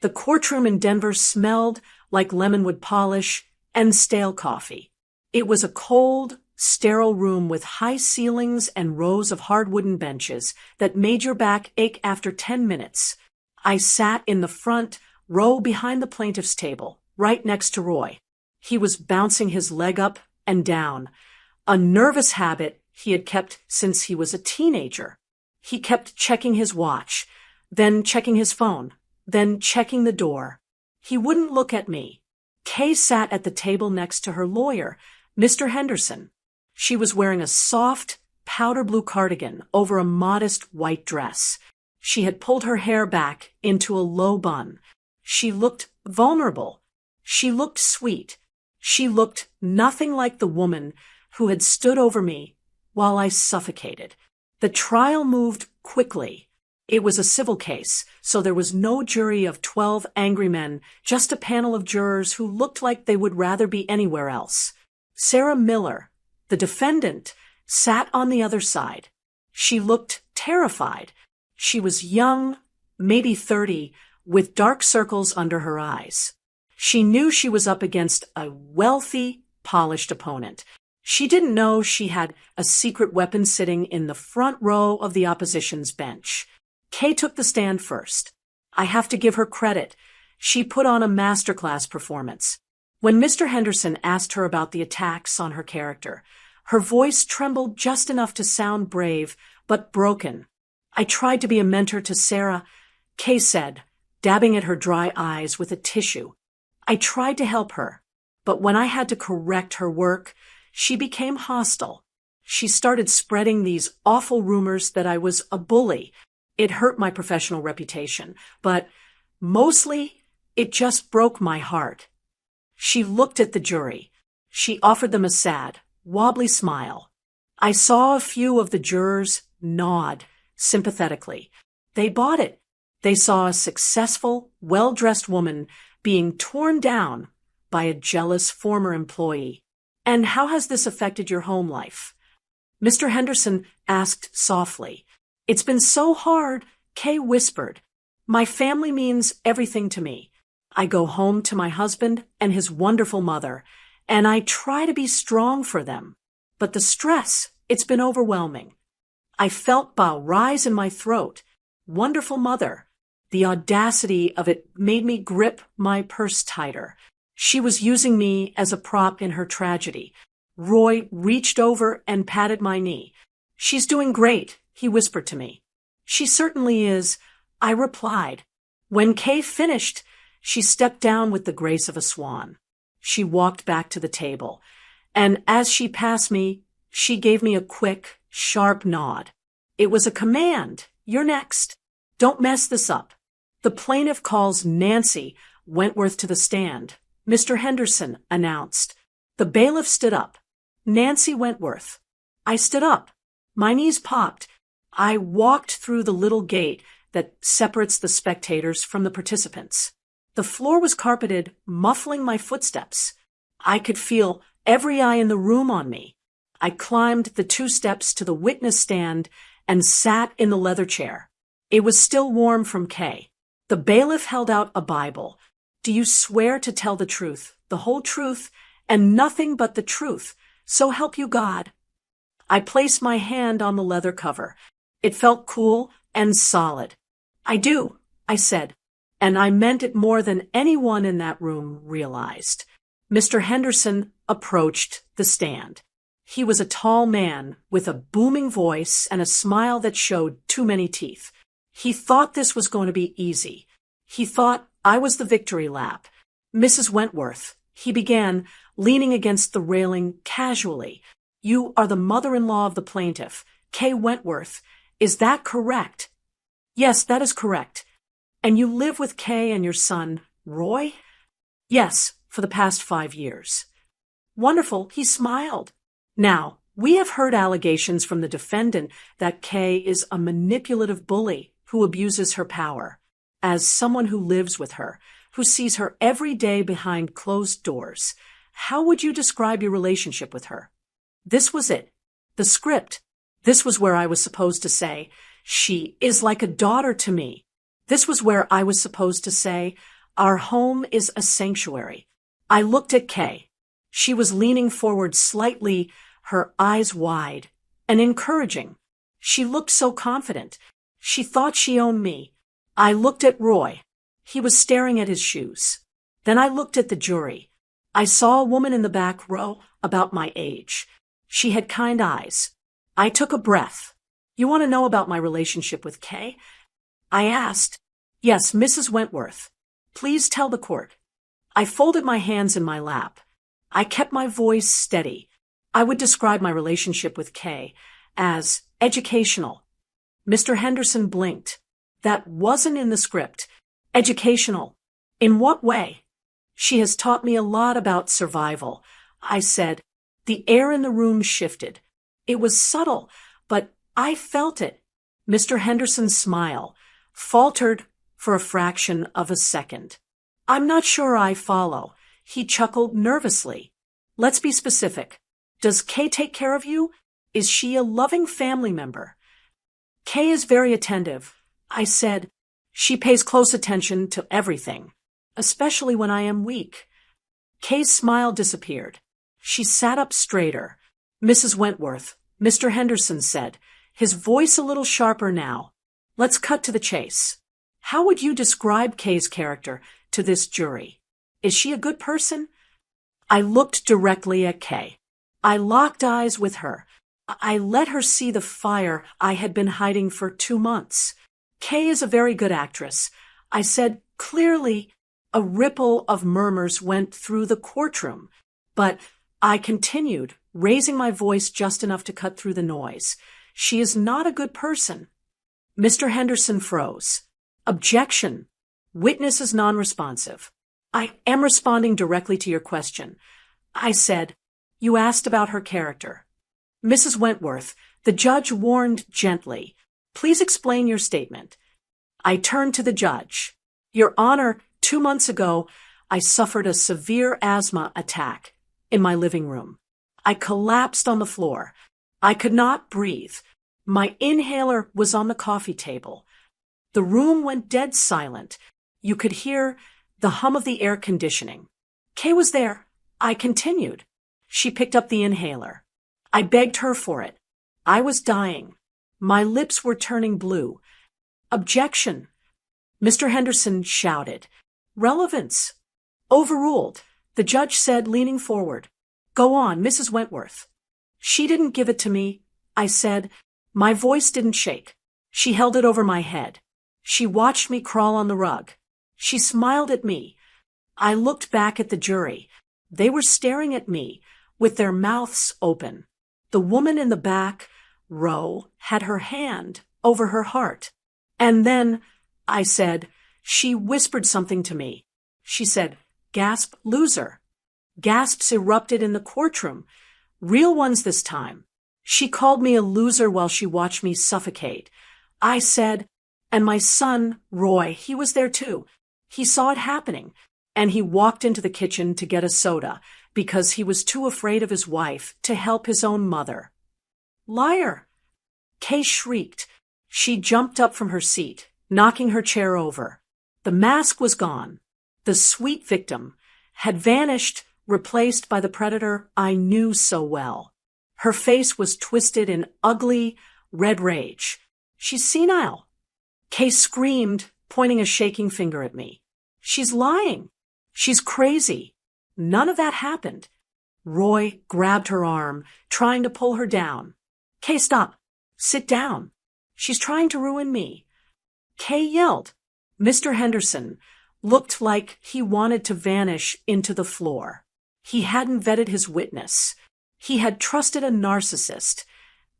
The courtroom in Denver smelled like lemonwood polish and stale coffee. It was a cold, sterile room with high ceilings and rows of hard wooden benches that made your back ache after 10 minutes. I sat in the front row behind the plaintiff's table, right next to Roy. He was bouncing his leg up and down, a nervous habit he had kept since he was a teenager. He kept checking his watch, then checking his phone, then checking the door. He wouldn't look at me. Kay sat at the table next to her lawyer, Mr. Henderson. She was wearing a soft, powder blue cardigan over a modest white dress. She had pulled her hair back into a low bun. She looked vulnerable. She looked sweet. She looked nothing like the woman who had stood over me while I suffocated. The trial moved quickly. It was a civil case, so there was no jury of 12 angry men, just a panel of jurors who looked like they would rather be anywhere else. Sarah Miller, the defendant, sat on the other side. She looked terrified. She was young, maybe 30, with dark circles under her eyes. She knew she was up against a wealthy, polished opponent. She didn't know she had a secret weapon sitting in the front row of the opposition's bench. Kay took the stand first. I have to give her credit. She put on a masterclass performance. When Mr. Henderson asked her about the attacks on her character, her voice trembled just enough to sound brave, but broken. "I tried to be a mentor to Sarah," Kay said, dabbing at her dry eyes with a tissue. "I tried to help her, but when I had to correct her work, she became hostile. She started spreading these awful rumors that I was a bully. It hurt my professional reputation, but mostly it just broke my heart." She looked at the jury. She offered them a sad, wobbly smile. I saw a few of the jurors nod sympathetically. They bought it. They saw a successful, well-dressed woman being torn down by a jealous former employee. "And how has this affected your home life?" Mr. Henderson asked softly. It's been so hard, Kay whispered. My family means everything to me. I go home to my husband and his wonderful mother, and I try to be strong for them. But the stress, it's been overwhelming. I felt Bao rise in my throat. Wonderful mother. The audacity of it made me grip my purse tighter. She was using me as a prop in her tragedy. Roy reached over and patted my knee. She's doing great, he whispered to me. She certainly is, I replied. When Kay finished, she stepped down with the grace of a swan. She walked back to the table, and as she passed me, she gave me a quick, sharp nod. It was a command. You're next. Don't mess this up. The plaintiff calls Nancy Wentworth to the stand. Mr. Henderson announced. The bailiff stood up. Nancy Wentworth. I stood up. My knees popped. I walked through the little gate that separates the spectators from the participants. The floor was carpeted, muffling my footsteps. I could feel every eye in the room on me. I climbed the 2 steps to the witness stand and sat in the leather chair. It was still warm from Kay. The bailiff held out a Bible. Do you swear to tell the truth, the whole truth, and nothing but the truth? So help you God. I placed my hand on the leather cover. It felt cool and solid. I do, I said, and I meant it more than anyone in that room realized. Mr. Henderson approached the stand. He was a tall man with a booming voice and a smile that showed too many teeth. He thought this was going to be easy. He thought I was the victory lap. Mrs. Wentworth, he began, leaning against the railing casually. You are the mother-in-law of the plaintiff, Kay Wentworth. Is that correct? Yes, that is correct. And you live with Kay and your son, Roy? Yes, for the past 5 years. Wonderful, he smiled. Now, we have heard allegations from the defendant that Kay is a manipulative bully who abuses her power. As someone who lives with her, who sees her every day behind closed doors, how would you describe your relationship with her? This was it. The script. This was where I was supposed to say, she is like a daughter to me. This was where I was supposed to say, our home is a sanctuary. I looked at Kay. She was leaning forward slightly, her eyes wide and encouraging. She looked so confident. She thought she owned me. I looked at Roy. He was staring at his shoes. Then I looked at the jury. I saw a woman in the back row about my age. She had kind eyes. I took a breath. You want to know about my relationship with Kay? I asked. Yes, Mrs. Wentworth. Please tell the court. I folded my hands in my lap. I kept my voice steady. I would describe my relationship with Kay as educational. Mr. Henderson blinked. That wasn't in the script. Educational. In what way? She has taught me a lot about survival. I said. The air in the room shifted. It was subtle, but I felt it. Mr. Henderson's smile faltered for a fraction of a second. I'm not sure I follow. He chuckled nervously. Let's be specific. Does Kay take care of you? Is she a loving family member? Kay is very attentive. I said, she pays close attention to everything, especially when I am weak. Kay's smile disappeared. She sat up straighter. Mrs. Wentworth, Mr. Henderson said, his voice a little sharper now. Let's cut to the chase. How would you describe Kay's character to this jury? Is she a good person? I looked directly at Kay. I locked eyes with her. I let her see the fire I had been hiding for 2 months. Kay is a very good actress. I said clearly. A ripple of murmurs went through the courtroom, but I continued, raising my voice just enough to cut through the noise. She is not a good person. Mr. Henderson froze. Objection. Witness is non-responsive. I am responding directly to your question. I said, you asked about her character. Mrs. Wentworth, the judge warned gently. Please explain your statement. I turned to the judge. Your Honor, 2 months ago, I suffered a severe asthma attack in my living room. I collapsed on the floor. I could not breathe. My inhaler was on the coffee table. The room went dead silent. You could hear the hum of the air conditioning. Kay was there. I continued. She picked up the inhaler. I begged her for it. I was dying. My lips were turning blue. Objection. Mr. Henderson shouted. Relevance. Overruled, the judge said, leaning forward. Go on, Mrs. Wentworth. She didn't give it to me, I said. My voice didn't shake. She held it over my head. She watched me crawl on the rug. She smiled at me. I looked back at the jury. They were staring at me, with their mouths open. The woman in the back row had her hand over her heart. And then, I said, she whispered something to me. She said, Gasp, loser. Gasps erupted in the courtroom. Real ones this time. She called me a loser while she watched me suffocate. I said, and my son, Roy, he was there too. He saw it happening, and he walked into the kitchen to get a soda because he was too afraid of his wife to help his own mother. Liar! Kay shrieked. She jumped up from her seat, knocking her chair over. The mask was gone. The sweet victim had vanished, replaced by the predator I knew so well. Her face was twisted in ugly, red rage. She's senile. Kay screamed, pointing a shaking finger at me. She's lying. She's crazy. None of that happened. Roy grabbed her arm, trying to pull her down. Kay, stop. Sit down. She's trying to ruin me. Kay yelled. Mr. Henderson looked like he wanted to vanish into the floor. He hadn't vetted his witness. He had trusted a narcissist.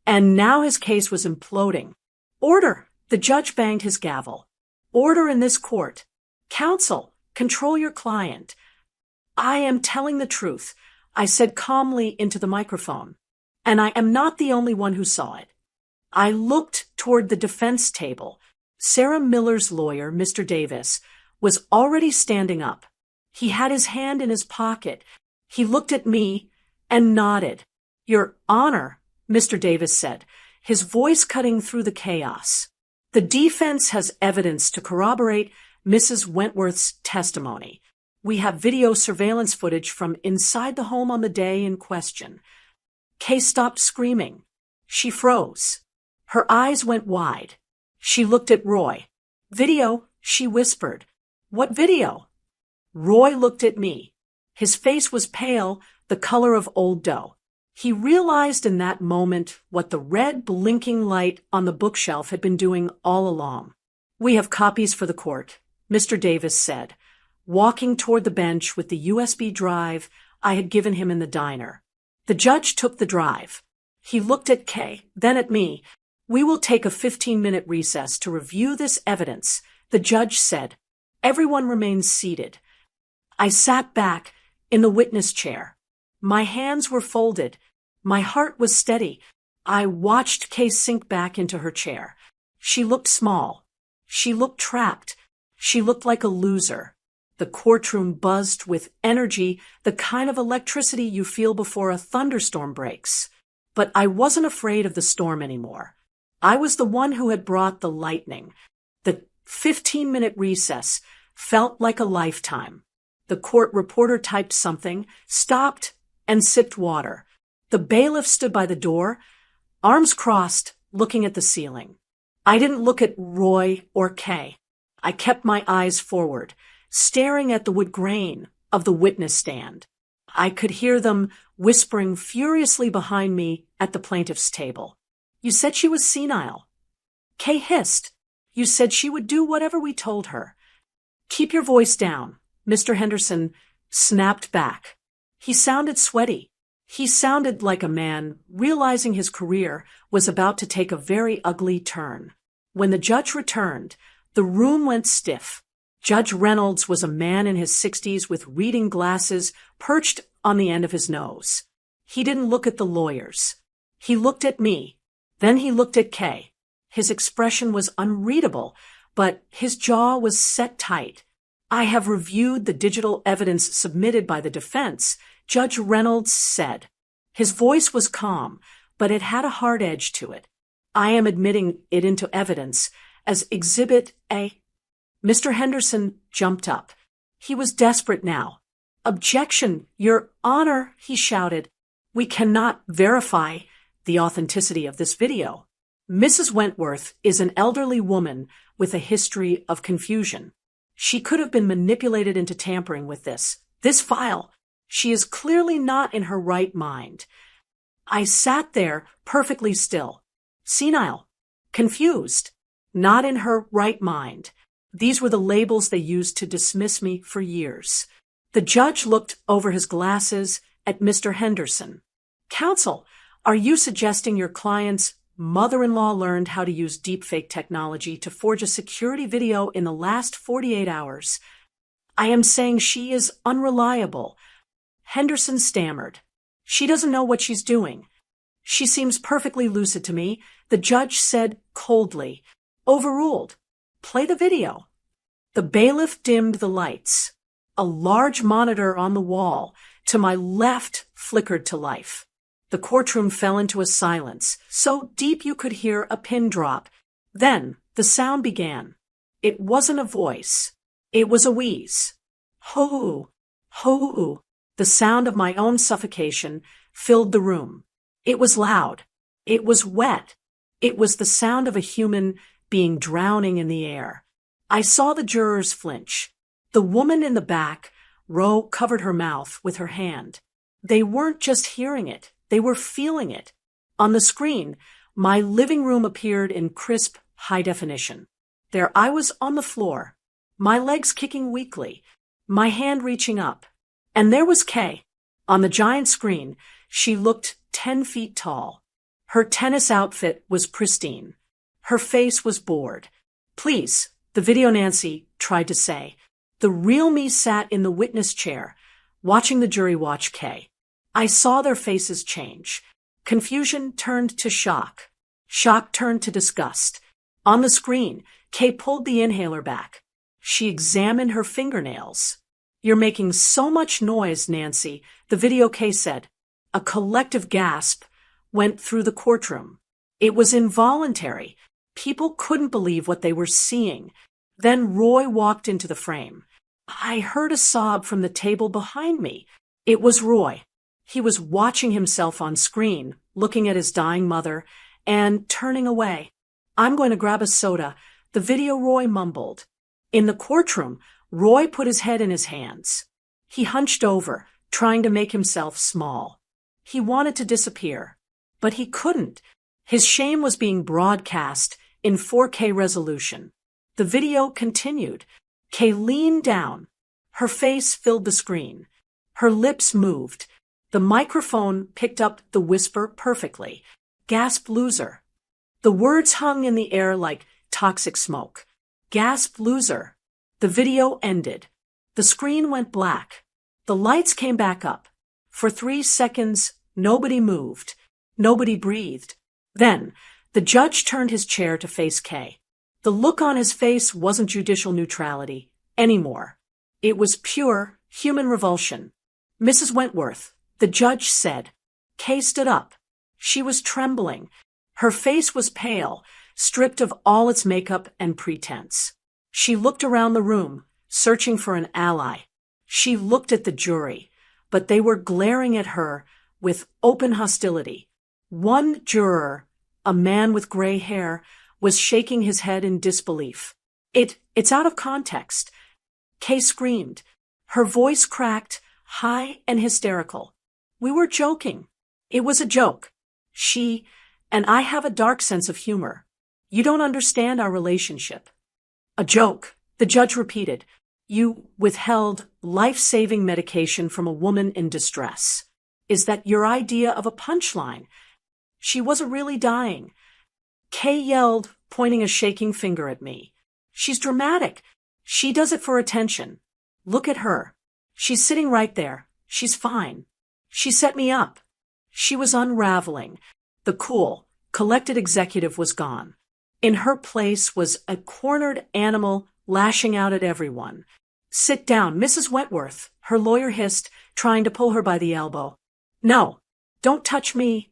And now his case was imploding. Order! The judge banged his gavel. Order in this court. Counsel, control your client. I am telling the truth, I said calmly into the microphone. And I am not the only one who saw it. I looked toward the defense table. Sarah Miller's lawyer, Mr. Davis, was already standing up. He had his hand in his pocket. He looked at me and nodded. Your Honor, Mr. Davis said, his voice cutting through the chaos. The defense has evidence to corroborate Mrs. Wentworth's testimony. We have video surveillance footage from inside the home on the day in question. Kay stopped screaming. She froze. Her eyes went wide. She looked at Roy. Video, she whispered. What video? Roy looked at me. His face was pale, the color of old dough. He realized in that moment what the red blinking light on the bookshelf had been doing all along. We have copies for the court, Mr. Davis said, walking toward the bench with the USB drive I had given him in the diner. The judge took the drive. He looked at Kay, then at me. We will take a 15-minute recess to review this evidence, the judge said. Everyone remains seated. I sat back in the witness chair. My hands were folded. My heart was steady. I watched Kay sink back into her chair. She looked small. She looked trapped. She looked like a loser. The courtroom buzzed with energy, the kind of electricity you feel before a thunderstorm breaks. But I wasn't afraid of the storm anymore. I was the one who had brought the lightning. The 15-minute recess felt like a lifetime. The court reporter typed something, stopped, and sipped water. The bailiff stood by the door, arms crossed, looking at the ceiling. I didn't look at Roy or Kay. I kept my eyes forward, staring at the wood grain of the witness stand. I could hear them whispering furiously behind me at the plaintiff's table. You said she was senile. Kay hissed. You said she would do whatever we told her. Keep your voice down, Mr. Henderson snapped back. He sounded sweaty. He sounded like a man realizing his career was about to take a very ugly turn. When the judge returned, the room went stiff. Judge Reynolds was a man in his 60s with reading glasses perched on the end of his nose. He didn't look at the lawyers. He looked at me. Then he looked at Kay. His expression was unreadable, but his jaw was set tight. I have reviewed the digital evidence submitted by the defense, Judge Reynolds said. His voice was calm, but it had a hard edge to it. I am admitting it into evidence as Exhibit A. Mr. Henderson jumped up. He was desperate now. "Objection, Your Honor," he shouted. "We cannot verify the authenticity of this video. Mrs. Wentworth is an elderly woman with a history of confusion. She could have been manipulated into tampering with this file. She is clearly not in her right mind." I sat there perfectly still, senile, confused, not in her right mind. These were the labels they used to dismiss me for years. The judge looked over his glasses at Mr. Henderson. "Counsel, are you suggesting your client's mother-in-law learned how to use deepfake technology to forge a security video in the last 48 hours? "I am saying she is unreliable." Henderson stammered. "She doesn't know what she's doing. She seems perfectly lucid to me," the judge said coldly. "Overruled. Play the video." The bailiff dimmed the lights. A large monitor on the wall to my left flickered to life. The courtroom fell into a silence, so deep you could hear a pin drop. Then the sound began. It wasn't a voice. It was a wheeze. Hoo, hoo. The sound of my own suffocation filled the room. It was loud. It was wet. It was the sound of a human being drowning in the air. I saw the jurors flinch. The woman in the back row covered her mouth with her hand. They weren't just hearing it. They were feeling it. On the screen, my living room appeared in crisp, high definition. There I was on the floor, my legs kicking weakly, my hand reaching up. And there was Kay. On the giant screen, she looked 10 feet tall. Her tennis outfit was pristine. Her face was bored. "Please," the video Nancy tried to say. The real me sat in the witness chair, watching the jury watch Kay. I saw their faces change. Confusion turned to shock. Shock turned to disgust. On the screen, Kay pulled the inhaler back. She examined her fingernails. "You're making so much noise, Nancy," the video Kay said. A collective gasp went through the courtroom. It was involuntary. People couldn't believe what they were seeing. Then Roy walked into the frame. I heard a sob from the table behind me. It was Roy. He was watching himself on screen, looking at his dying mother, and turning away. "I'm going to grab a soda," the video Roy mumbled. In the courtroom, Roy put his head in his hands. He hunched over, trying to make himself small. He wanted to disappear, but he couldn't. His shame was being broadcast in 4K resolution. The video continued. Kay leaned down. Her face filled the screen. Her lips moved. The microphone picked up the whisper perfectly. "Gasp, loser." The words hung in the air like toxic smoke. "Gasp, loser." The video ended. The screen went black. The lights came back up. For 3 seconds, nobody moved. Nobody breathed. Then, the judge turned his chair to face Kay. The look on his face wasn't judicial neutrality anymore. It was pure human revulsion. "Mrs. Wentworth," the judge said. Kay stood up. She was trembling. Her face was pale, stripped of all its makeup and pretense. She looked around the room, searching for an ally. She looked at the jury, but they were glaring at her with open hostility. One juror, a man with gray hair, was shaking his head in disbelief. It's out of context." Kay screamed. Her voice cracked, high and hysterical. "We were joking. It was a joke. She and I have a dark sense of humor. You don't understand our relationship." "A joke," the judge repeated. "You withheld life-saving medication from a woman in distress. Is that your idea of a punchline? She wasn't really dying." Kay yelled, pointing a shaking finger at me. "She's dramatic. She does it for attention. Look at her. She's sitting right there. She's fine. She set me up." She was unraveling. The cool, collected executive was gone. In her place was a cornered animal lashing out at everyone. "Sit down, Mrs. Wentworth," her lawyer hissed, trying to pull her by the elbow. "No, don't touch me."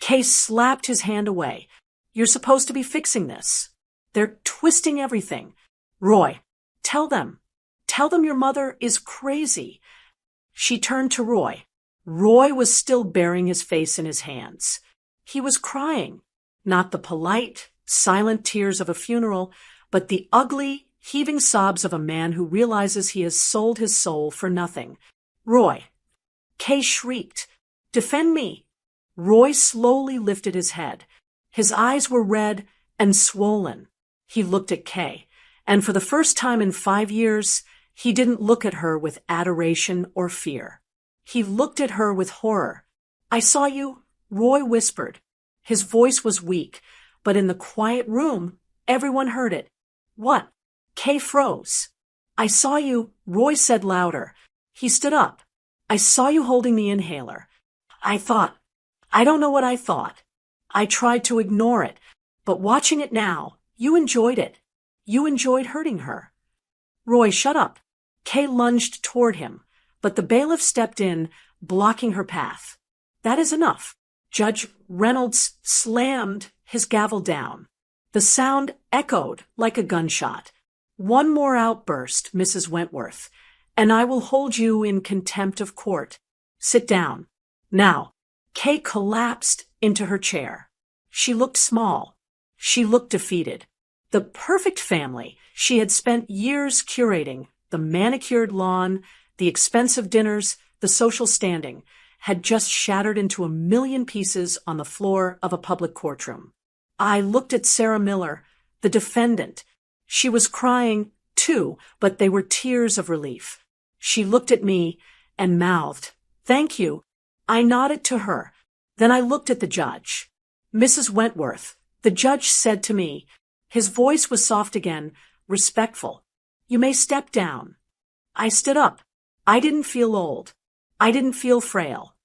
Kay slapped his hand away. You're supposed to be fixing this. They're twisting everything. Roy, tell them. Tell them your mother is crazy. She turned to Roy. Roy was still burying his face in his hands. He was crying, not the polite, silent tears of a funeral, but the ugly, heaving sobs of a man who realizes he has sold his soul for nothing. Roy. Kay shrieked. Defend me. Roy slowly lifted his head. His eyes were red and swollen. He looked at Kay, and for the first time in 5 years, he didn't look at her with adoration or fear. He looked at her with horror. I saw you, Roy whispered. His voice was weak, but in the quiet room, everyone heard it. What? Kay froze. I saw you, Roy said louder. He stood up. I saw you holding the inhaler. I don't know what I thought. I tried to ignore it, but watching it now, you enjoyed it. You enjoyed hurting her. Roy, shut up. Kay lunged toward him, but the bailiff stepped in, blocking her path. That is enough. Judge Reynolds slammed his gavel down. The sound echoed like a gunshot. One more outburst, Mrs. Wentworth, and I will hold you in contempt of court. Sit down. Now. Kay collapsed into her chair. She looked small. She looked defeated. The perfect family she had spent years curating, the manicured lawn, the expensive dinners, the social standing, had just shattered into a million pieces on the floor of a public courtroom. I looked at Sarah Miller, the defendant. She was crying, too, but they were tears of relief. She looked at me and mouthed, "Thank you." I nodded to her. Then I looked at the judge. Mrs. Wentworth, the judge said to me. His voice was soft again, respectful. You may step down. I stood up. I didn't feel old. I didn't feel frail.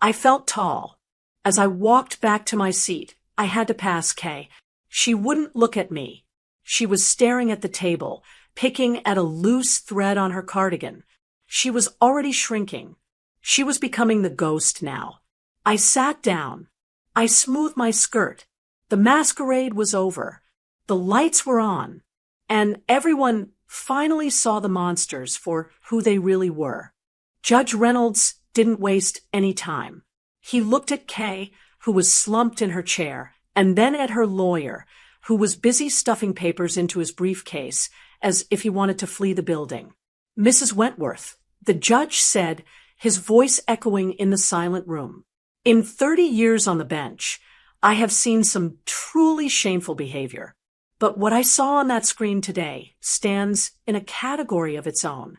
I felt tall. As I walked back to my seat, I had to pass Kay. She wouldn't look at me. She was staring at the table, picking at a loose thread on her cardigan. She was already shrinking. She was becoming the ghost now. I sat down. I smoothed my skirt. The masquerade was over. The lights were on. And everyone finally saw the monsters for who they really were. Judge Reynolds didn't waste any time. He looked at Kay, who was slumped in her chair, and then at her lawyer, who was busy stuffing papers into his briefcase as if he wanted to flee the building. Mrs. Wentworth, the judge said, his voice echoing in the silent room. In 30 years on the bench, I have seen some truly shameful behavior. But what I saw on that screen today stands in a category of its own.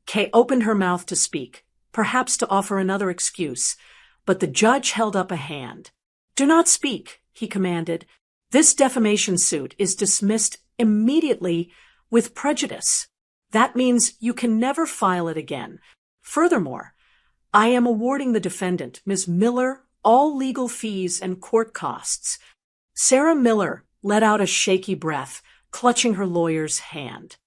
Kay opened her mouth to speak, perhaps to offer another excuse, but the judge held up a hand. Do not speak, he commanded. This defamation suit is dismissed immediately with prejudice. That means you can never file it again. Furthermore, I am awarding the defendant, Ms. Miller, all legal fees and court costs. Sarah Miller let out a shaky breath, clutching her lawyer's hand.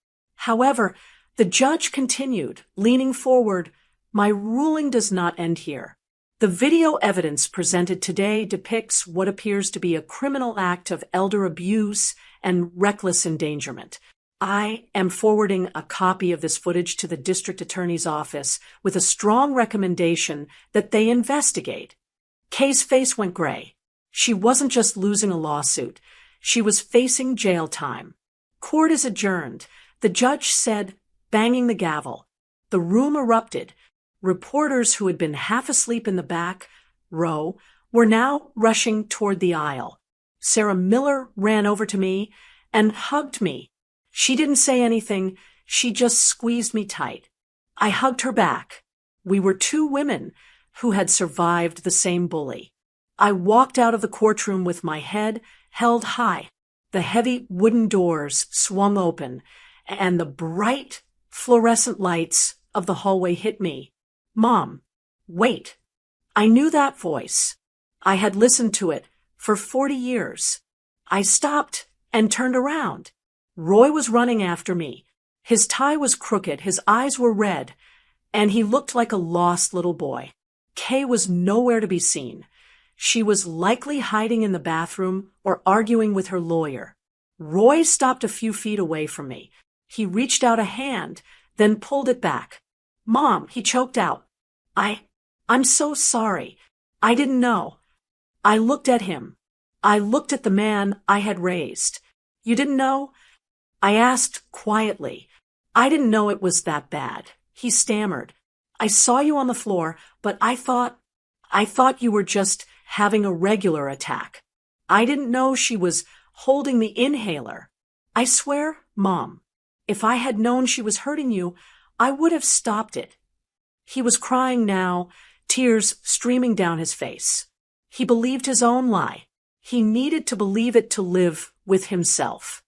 However, the judge continued, leaning forward, my ruling does not end here. The video evidence presented today depicts what appears to be a criminal act of elder abuse and reckless endangerment. I am forwarding a copy of this footage to the district attorney's office with a strong recommendation that they investigate. Kay's face went gray. She wasn't just losing a lawsuit. She was facing jail time. Court is adjourned, the judge said, banging the gavel. The room erupted. Reporters who had been half asleep in the back row were now rushing toward the aisle. Sarah Miller ran over to me and hugged me. She didn't say anything. She just squeezed me tight. I hugged her back. We were two women who had survived the same bully. I walked out of the courtroom with my head held high. The heavy wooden doors swung open, and the bright fluorescent lights of the hallway hit me. Mom, wait. I knew that voice. I had listened to it for 40 years. I stopped and turned around. Roy was running after me. His tie was crooked, his eyes were red, and he looked like a lost little boy. Kay was nowhere to be seen. She was likely hiding in the bathroom or arguing with her lawyer. Roy stopped a few feet away from me. He reached out a hand, then pulled it back. "Mom," he choked out. I'm so sorry. I didn't know." I looked at him. I looked at the man I had raised. "You didn't know?" I asked quietly. "I didn't know it was that bad." He stammered. "I saw you on the floor, but I thought you were just having a regular attack. I didn't know she was holding the inhaler. I swear, Mom, if I had known she was hurting you, I would have stopped it." He was crying now, tears streaming down his face. He believed his own lie. He needed to believe it to live with himself.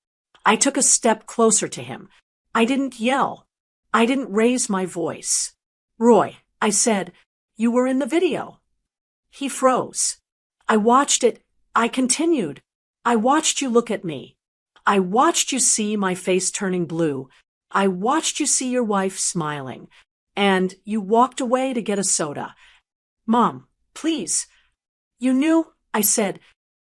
I took a step closer to him. I didn't yell. I didn't raise my voice. "Roy," I said, "you were in the video." He froze. "I watched it." I continued. "I watched you look at me. I watched you see my face turning blue. I watched you see your wife smiling. And you walked away to get a soda. Mom, please." "You knew," I said.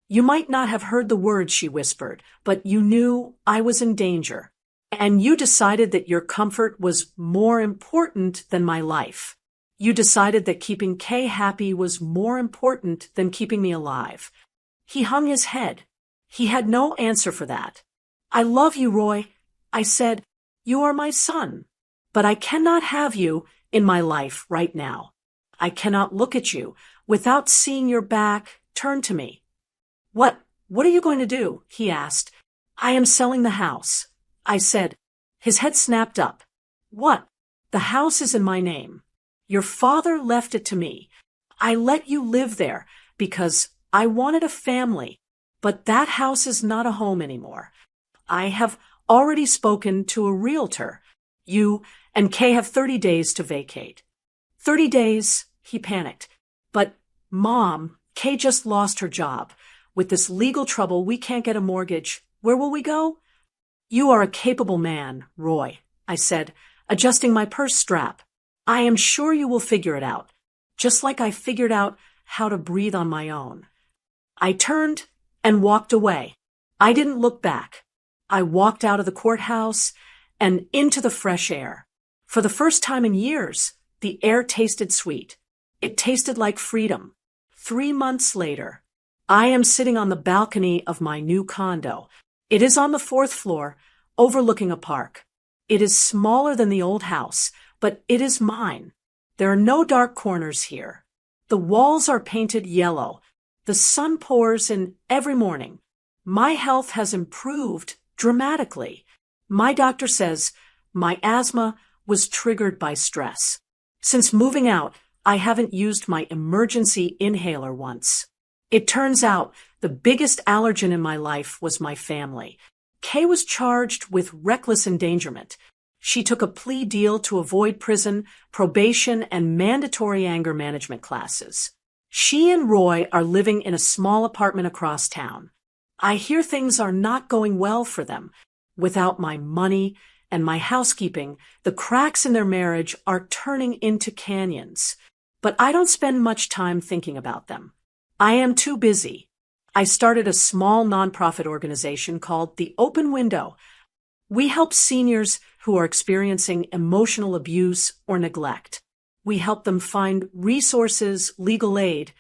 "You might not have heard the words," she whispered, "but you knew I was in danger. And you decided that your comfort was more important than my life. You decided that keeping Kay happy was more important than keeping me alive." He hung his head. He had no answer for that. "I love you, Roy," I said. "You are my son. But I cannot have you in my life right now. I cannot look at you without seeing your back turned to me." What are you going to do?" he asked. "I am selling the house," I said. His head snapped up. "What? The house is in my name. Your father left it to me. I let you live there because I wanted a family, but that house is not a home anymore. I have already spoken to a realtor. You and Kay have 30 days to vacate." 30 days, he panicked. "But, Mom, Kay just lost her job. With this legal trouble, we can't get a mortgage. Where will we go?" "You are a capable man, Roy," I said, adjusting my purse strap. "I am sure you will figure it out, just like I figured out how to breathe on my own." I turned and walked away. I didn't look back. I walked out of the courthouse and into the fresh air. For the first time in years, the air tasted sweet. It tasted like freedom. 3 months later, I am sitting on the balcony of my new condo. It is on the 4th floor, overlooking a park. It is smaller than the old house, but it is mine. There are no dark corners here. The walls are painted yellow. The sun pours in every morning. My health has improved dramatically. My doctor says my asthma was triggered by stress. Since moving out, I haven't used my emergency inhaler once. It turns out the biggest allergen in my life was my family. Kay was charged with reckless endangerment. She took a plea deal to avoid prison, probation, and mandatory anger management classes. She and Roy are living in a small apartment across town. I hear things are not going well for them. Without my money and my housekeeping, the cracks in their marriage are turning into canyons. But I don't spend much time thinking about them. I am too busy. I started a small nonprofit organization called The Open Window. We help seniors who are experiencing emotional abuse or neglect. We help them find resources, legal aid,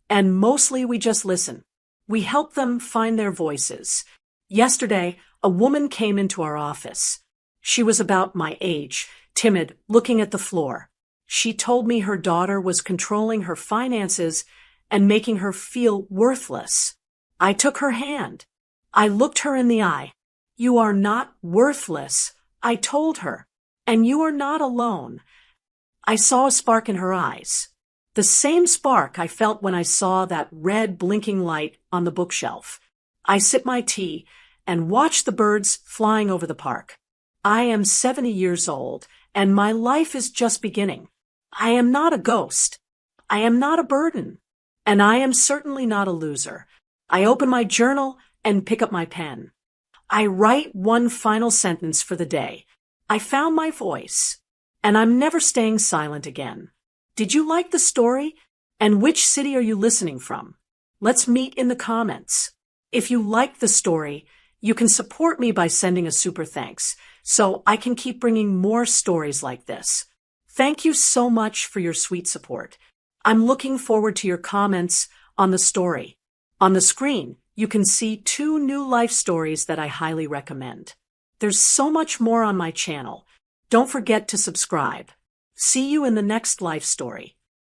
and mostly we just listen. We help them find their voices. Yesterday, a woman came into our office. She was about my age, timid, looking at the floor. She told me her daughter was controlling her finances and making her feel worthless. I took her hand. I looked her in the eye. "You are not worthless," I told her, "and you are not alone." I saw a spark in her eyes. The same spark I felt when I saw that red blinking light on the bookshelf. I sipped my tea and watched the birds flying over the park. I am 70 years old, and my life is just beginning. I am not a ghost. I am not a burden. And I am certainly not a loser. I open my journal and pick up my pen. I write one final sentence for the day. I found my voice, and I'm never staying silent again. Did you like the story? And which city are you listening from? Let's meet in the comments. If you like the story, you can support me by sending a super thanks, so I can keep bringing more stories like this. Thank you so much for your sweet support. I'm looking forward to your comments on the story. On the screen, you can see 2 new life stories that I highly recommend. There's so much more on my channel. Don't forget to subscribe. See you in the next life story.